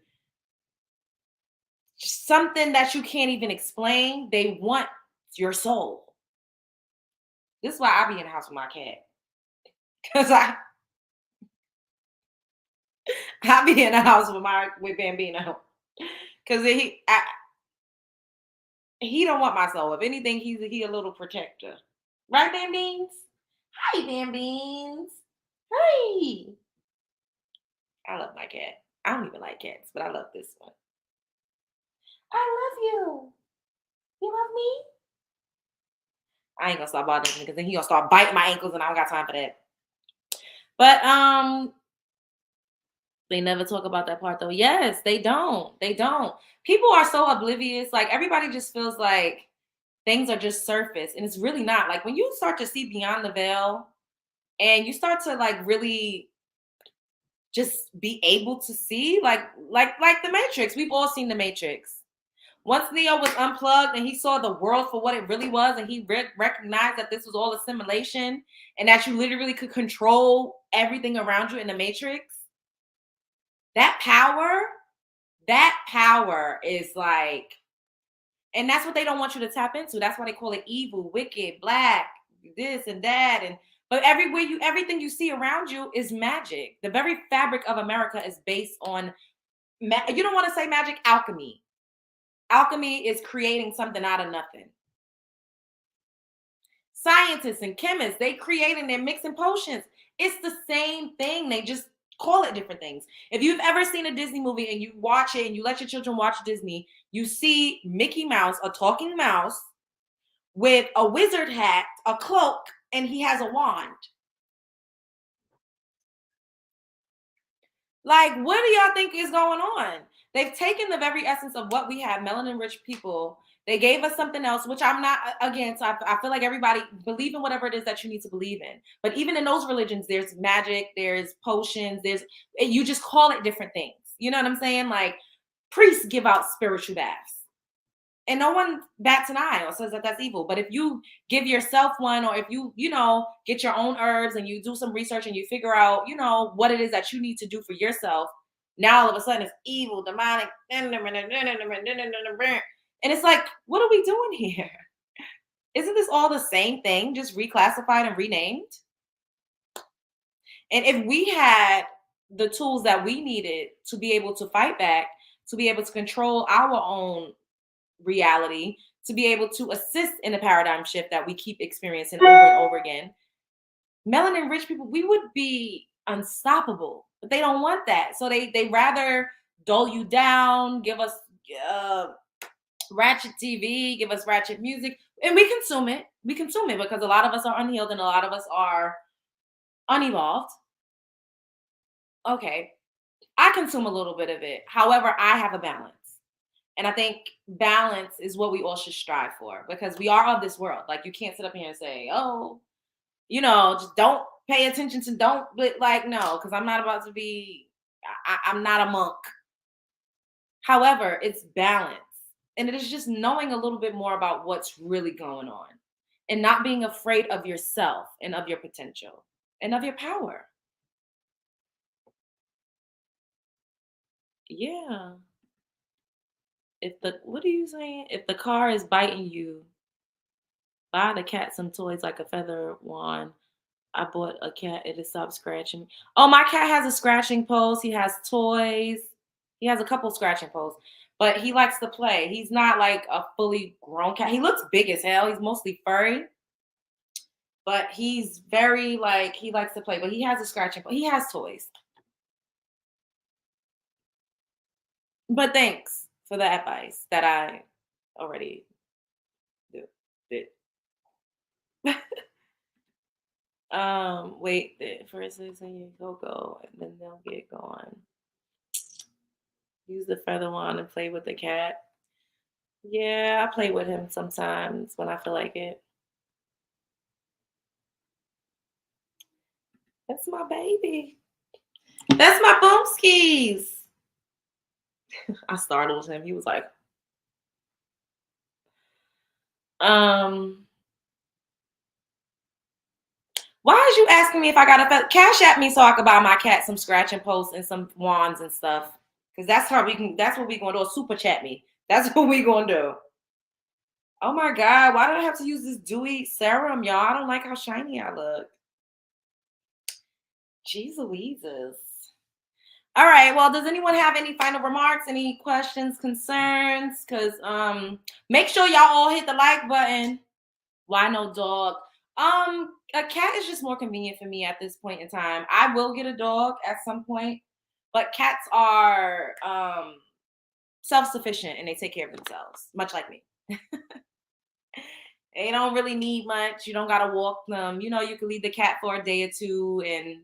something that you can't even explain, they want your soul. This is why I be in the house with my cat. Because I be in the house with Bambino. Because he don't want my soul. If anything, he a little protector. Right, Bambines? Hi, Bambines. Hi. I love my cat. I don't even like cats, but I love this one. I love you. You love me? I ain't gonna stop bothering him because then he gonna start biting my ankles and I don't got time for that. But they never talk about that part though. Yes, they don't. They don't. People are so oblivious. Like everybody just feels like things are just surface, and it's really not. Like when you start to see beyond the veil, and you start to like really just be able to see, like the Matrix. We've all seen the Matrix. Once Neo was unplugged and he saw the world for what it really was, and he recognized that this was all a simulation, and that you literally could control everything around you in the Matrix. That power is like, and that's what they don't want you to tap into. That's why they call it evil, wicked, black, this and that, but everything you see around you is magic. The very fabric of America is based on you don't want to say magic, alchemy. Alchemy is creating something out of nothing. Scientists and chemists, they create and they're mixing potions. It's the same thing. They just call it different things. If you've ever seen a Disney movie and you watch it and you let your children watch Disney, you see Mickey Mouse, a talking mouse with a wizard hat, a cloak, and he has a wand. Like, what do y'all think is going on? They've taken the very essence of what we have, melanin-rich people. They gave us something else, which I'm not against. I feel like everybody believe in whatever it is that you need to believe in. But even in those religions, there's magic, there's potions, you just call it different things. You know what I'm saying? Like, priests give out spiritual baths. And no one bats an eye or says that that's evil. But if you give yourself one, or if you get your own herbs and you do some research and you figure out, what it is that you need to do for yourself, now all of a sudden it's evil, demonic. And it's like, what are we doing here? Isn't this all the same thing, just reclassified and renamed? And if we had the tools that we needed to be able to fight back, to be able to control our own reality, to be able to assist in the paradigm shift that we keep experiencing over and over again, melanin rich people, we would be unstoppable. But they don't want that. So they rather dull you down, give us ratchet TV, give us ratchet music, and we consume it. We consume it because a lot of us are unhealed and a lot of us are unevolved. Okay, I consume a little bit of it. However, I have a balance. And I think balance is what we all should strive for, because we are of this world. Like, you can't sit up here and say, oh, just don't pay attention to, no, because I'm not about to be, I'm not a monk. However, it's balance. And it is just knowing a little bit more about what's really going on and not being afraid of yourself and of your potential and of your power. Yeah. What are you saying? If the car is biting you, buy the cat some toys like a feather wand. I bought a cat, it'll stop scratching. Oh, my cat has a scratching post. He has toys. He has a couple scratching posts, but he likes to play. He's not like a fully grown cat. He looks big as hell. He's mostly furry, but he's very he likes to play, but he has a scratching post. He has toys. But thanks for the advice that I already did. Wait, first listen, you go, and then they'll get going. Use the feather wand and play with the cat. Yeah, I play with him sometimes when I feel like it. That's my baby. That's my boomskis. I startled him. He was like, why is you asking me if I got a feather? Cash at me so I could buy my cat some scratching posts and some wands and stuff. Because that's what we gonna do. Or super chat me. That's what we gonna do. Oh my God, why do I have to use this dewy serum, y'all? I don't like how shiny I look. Jeez Louises. All right, well, does anyone have any final remarks, any questions, concerns? Because make sure y'all all hit the like button. Why no dog? A cat is just more convenient for me at this point in time. I will get a dog at some point, but cats are self-sufficient and they take care of themselves, much like me. They don't really need much. You don't gotta walk them. You can leave the cat for a day or two and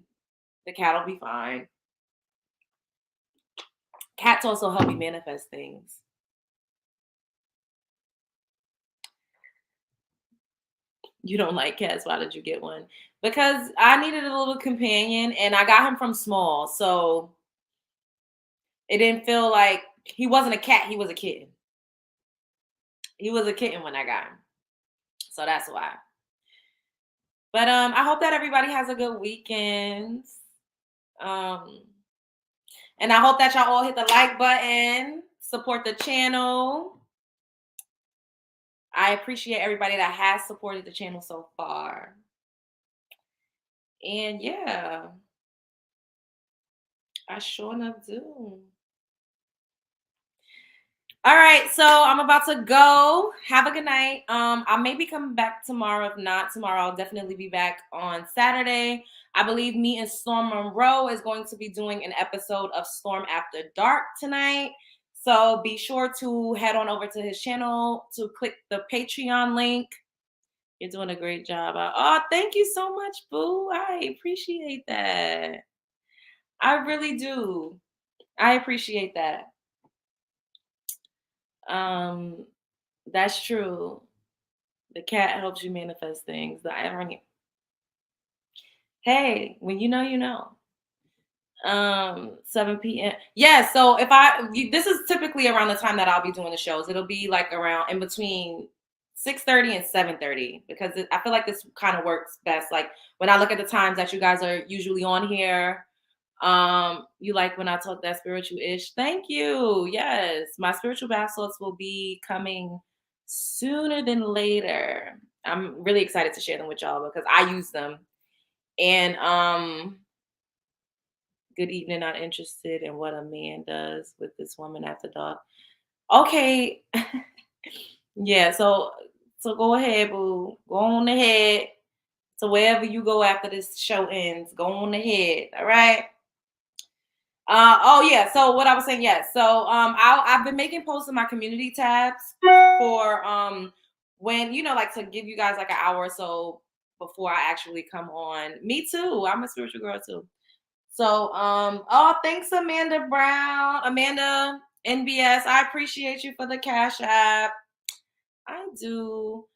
the cat will be fine. Cats also help me manifest things. You don't like cats? Why did you get one? Because I needed a little companion and I got him from small. So it didn't feel like he wasn't a cat. He was a kitten. He was a kitten when I got him. So that's why. But I hope that everybody has a good weekend. And I hope that y'all all hit the like button, support the channel. I appreciate everybody that has supported the channel so far. And yeah, I sure enough do. All right, so I'm about to go. Have a good night. I may be coming back tomorrow. If not tomorrow, I'll definitely be back on Saturday. I believe me and Storm Monroe is going to be doing an episode of Storm After Dark tonight. So be sure to head on over to his channel to click the Patreon link. You're doing a great job. Oh, thank you so much, boo. I appreciate that. I really do. I appreciate that. That's true. The cat helps you manifest things. The irony. Hey, when you know, you know. 7 p.m. Yeah, so if this is typically around the time that I'll be doing the shows. It'll be like around in between 6:30 and 7:30 because I feel like this kind of works best. Like when I look at the times that you guys are usually on here, you like when I talk that spiritual-ish. Thank you. Yes, my spiritual bath salts will be coming sooner than later. I'm really excited to share them with y'all because I use them. And good evening, not interested in what a man does with this woman after dark. Okay. Yeah, so go ahead, boo. Go on ahead. So wherever you go after this show ends, go on ahead. All right. Oh yeah. So what I was saying, yes. So I've been making posts in my community tabs for when like to give you guys like an hour or so before I actually come on. Me too. I'm a spiritual girl too. So oh, thanks Amanda Brown, Amanda NBS. I appreciate you for the Cash App. I do.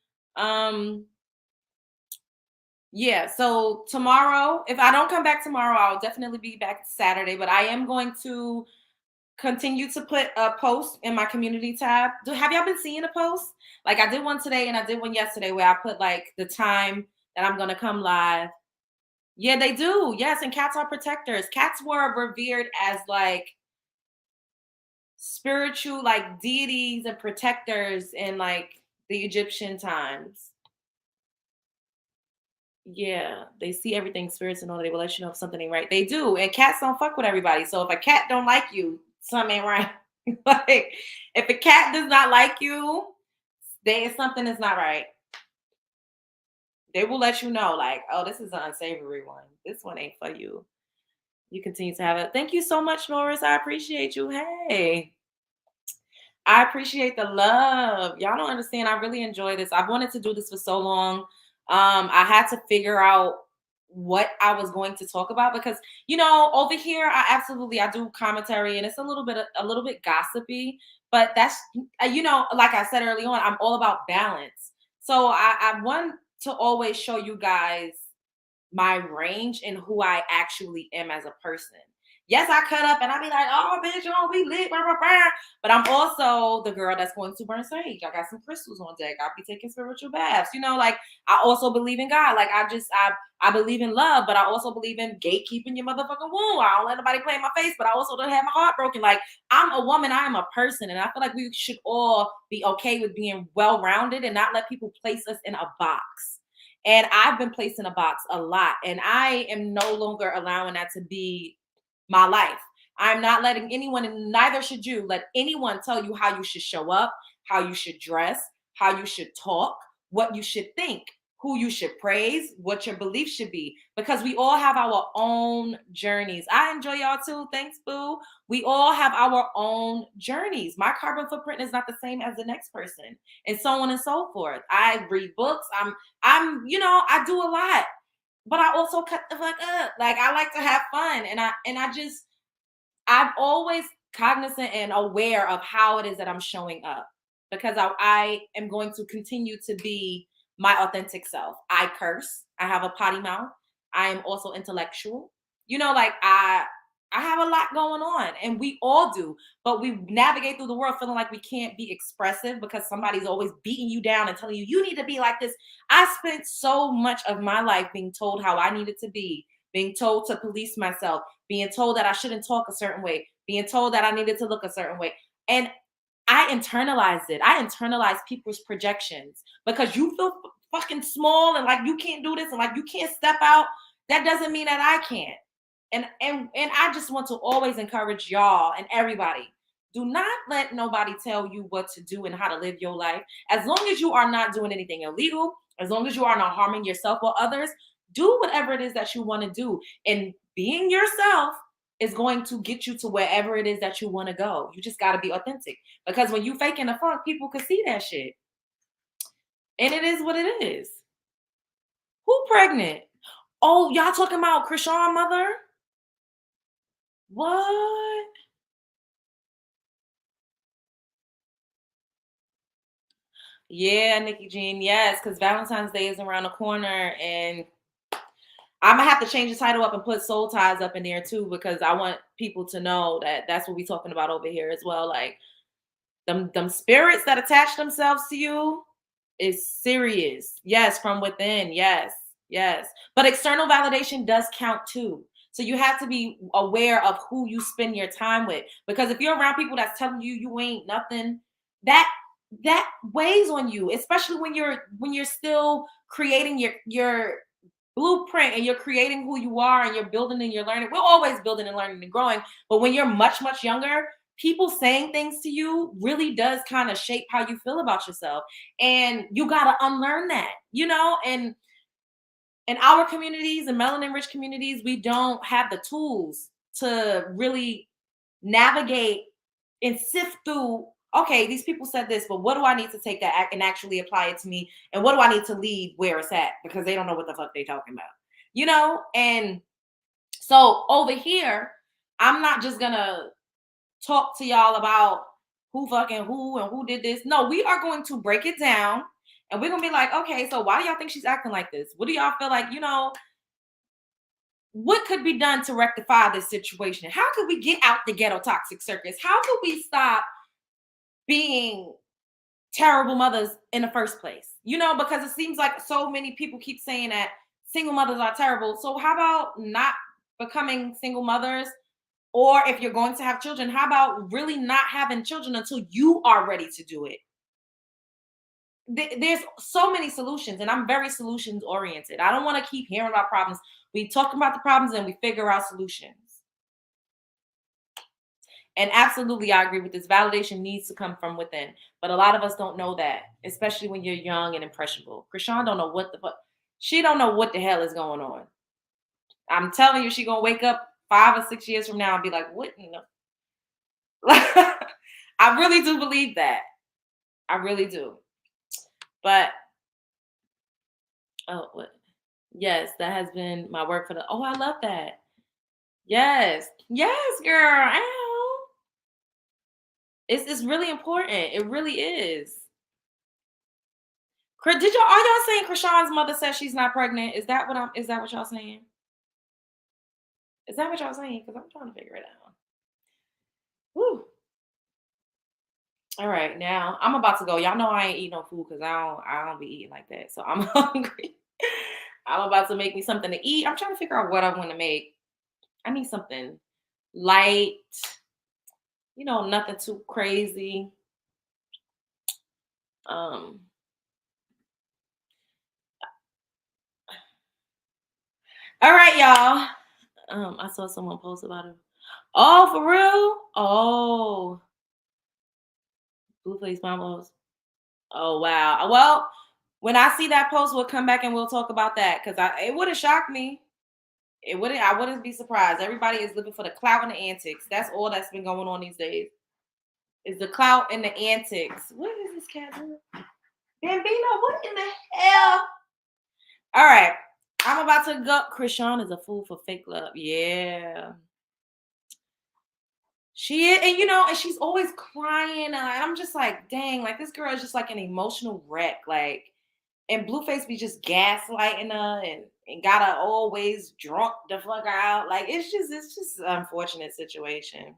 Yeah, so tomorrow, if I don't come back tomorrow, I'll definitely be back Saturday, but I am going to continue to put a post in my community tab. Have y'all been seeing a post? Like I did one today and I did one yesterday where I put like the time that I'm going to come live. Yeah, they do. Yes, and cats are protectors. Cats were revered as like spiritual like deities and protectors in like the Egyptian times. Yeah, they see everything spirits and all. They will let you know if something ain't right. They do, and cats don't fuck with everybody. So if a cat don't like you, something ain't right. Like if a cat does not like you, something is not right. They will let you know, like, oh, this is an unsavory one. This one ain't for you. You continue to have it. Thank you so much, Norris. I appreciate you. Hey, I appreciate the love. Y'all don't understand. I really enjoy this. I've wanted to do this for so long. I had to figure out what I was going to talk about because over here I do commentary and it's a little bit gossipy, but that's like I said early on, I'm all about balance. So I want to always show you guys my range and who I actually am as a person. Yes, I cut up and I be like, oh, bitch, we lit, blah, blah, blah. But I'm also the girl that's going to burn sage. I got some crystals on deck. I'll be taking spiritual baths. Like I also believe in God. Like I believe in love, but I also believe in gatekeeping your motherfucking womb. I don't let nobody play in my face, but I also don't have my heart broken. Like I'm a woman, I am a person. And I feel like we should all be okay with being well-rounded and not let people place us in a box. And I've been placed in a box a lot. And I am no longer allowing that to be my life. I'm not letting anyone, and neither should you, let anyone tell you how you should show up, how you should dress, how you should talk, what you should think, who you should praise, what your beliefs should be, because we all have our own journeys. I enjoy y'all too. Thanks, boo. We all have our own journeys. My carbon footprint is not the same as the next person, and so on and so forth. I read books. I do a lot. But I also cut the fuck up. Like I like to have fun. And I'm always cognizant and aware of how it is that I'm showing up. Because I am going to continue to be my authentic self. I curse. I have a potty mouth. I am also intellectual. I have a lot going on, and we all do, but we navigate through the world feeling like we can't be expressive because somebody's always beating you down and telling you need to be like this. I spent so much of my life being told how I needed to be, being told to police myself, being told that I shouldn't talk a certain way, being told that I needed to look a certain way. And I internalized it. I internalized people's projections because you feel fucking small and like you can't do this and like you can't step out. That doesn't mean that I can't. And I just want to always encourage y'all and everybody. Do not let nobody tell you what to do and how to live your life. As long as you are not doing anything illegal, as long as you are not harming yourself or others, do whatever it is that you want to do. And being yourself is going to get you to wherever it is that you want to go. You just got to be authentic. Because when you faking the funk, people can see that shit. And it is what it is. Who pregnant? Oh, y'all talking about Chrisean mother? What? Yeah, Nikki Jean, yes, because Valentine's Day is around the corner, and I'm gonna have to change the title up and put soul ties up in there too, because I want people to know that that's what we're talking about over here as well. Like them spirits that attach themselves to you is serious. Yes, from within. Yes, yes. But external validation does count too. So you have to be aware of who you spend your time with, because if you're around people that's telling you you ain't nothing, that weighs on you, especially when you're still creating your blueprint and you're creating who you are and you're building and you're learning. We're always building and learning and growing, but when you're much, much younger, people saying things to you really does kind of shape how you feel about yourself. And you got to unlearn that, and in our communities and melanin rich communities, we don't have the tools to really navigate and sift through, okay, these people said this, but what do I need to take that and actually apply it to me? And what do I need to leave where it's at? Because they don't know what the fuck they talking about, And so over here, I'm not just gonna talk to y'all about who fucking who and who did this. No, we are going to break it down and we're gonna be like, okay, so why do y'all think she's acting like this? What do y'all feel like, what could be done to rectify this situation? How could we get out the ghetto toxic circus? How could we stop being terrible mothers in the first place? Because it seems like so many people keep saying that single mothers are terrible. So how about not becoming single mothers? Or if you're going to have children, how about really not having children until you are ready to do it? There's so many solutions, and I'm very solutions oriented. I don't want to keep hearing about problems. We talk about the problems and we figure out solutions. And absolutely, I agree with this. Validation needs to come from within. But a lot of us don't know that, especially when you're young and impressionable. Chrisean don't know what the fuck. She don't know what the hell is going on. I'm telling you, she going to wake up 5 or 6 years from now and be like, what? I really do believe that. I really do. But, yes, that has been my work for I love that. Yes. Yes, girl. Ow. It's really important. It really is. Are y'all saying Chrisean's mother says she's not pregnant? Is that what y'all saying? Is that what y'all saying? Because I'm trying to figure it out. Woo. All right, now I'm about to go. Y'all know I ain't eating no food because I don't be eating like that. So I'm hungry. I'm about to make me something to eat. I'm trying to figure out what I want to make. I need something light, nothing too crazy. All right, y'all. I saw someone post about it. Oh, for real? Oh. Blueface Mamos. Oh, wow. Well, when I see that post, we'll come back and we'll talk about that, because it wouldn't shock me. I wouldn't be surprised. Everybody is looking for the clout and the antics. That's all that's been going on these days. Is the clout and the antics. What is this cat doing? Bambino, what in the hell? All right. I'm about to go. Chrisean is a fool for fake love. Yeah. She is, and she's always crying. And I'm just like, dang, like this girl is just like an emotional wreck. Like, and Blueface be just gaslighting her and gotta always drunk the fuck out. Like, it's just an unfortunate situation.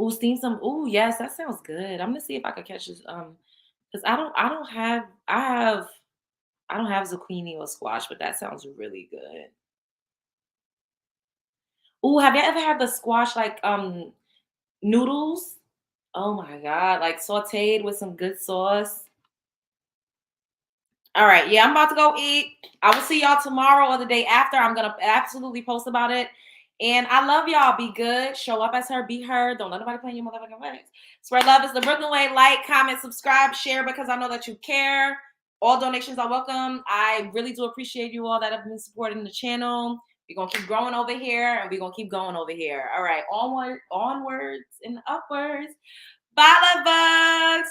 Ooh, steam some. Ooh, yes, that sounds good. I'm gonna see if I can catch this. Because I don't have zucchini or squash, but that sounds really good. Ooh, have you ever had the squash like noodles? Oh my God. Like sauteed with some good sauce. All right. Yeah, I'm about to go eat. I will see y'all tomorrow or the day after. I'm going to absolutely post about it. And I love y'all. Be good. Show up as her. Be her. Don't let nobody play in your motherfucking face. Spread love is the Brooklyn way. Like, comment, subscribe, share because I know that you care. All donations are welcome. I really do appreciate you all that have been supporting the channel. We're going to keep growing over here and we're going to keep going over here. All right. Onwards and upwards. Bye, love bugs.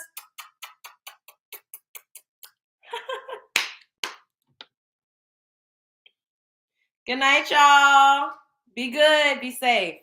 Good night, y'all. Be good. Be safe.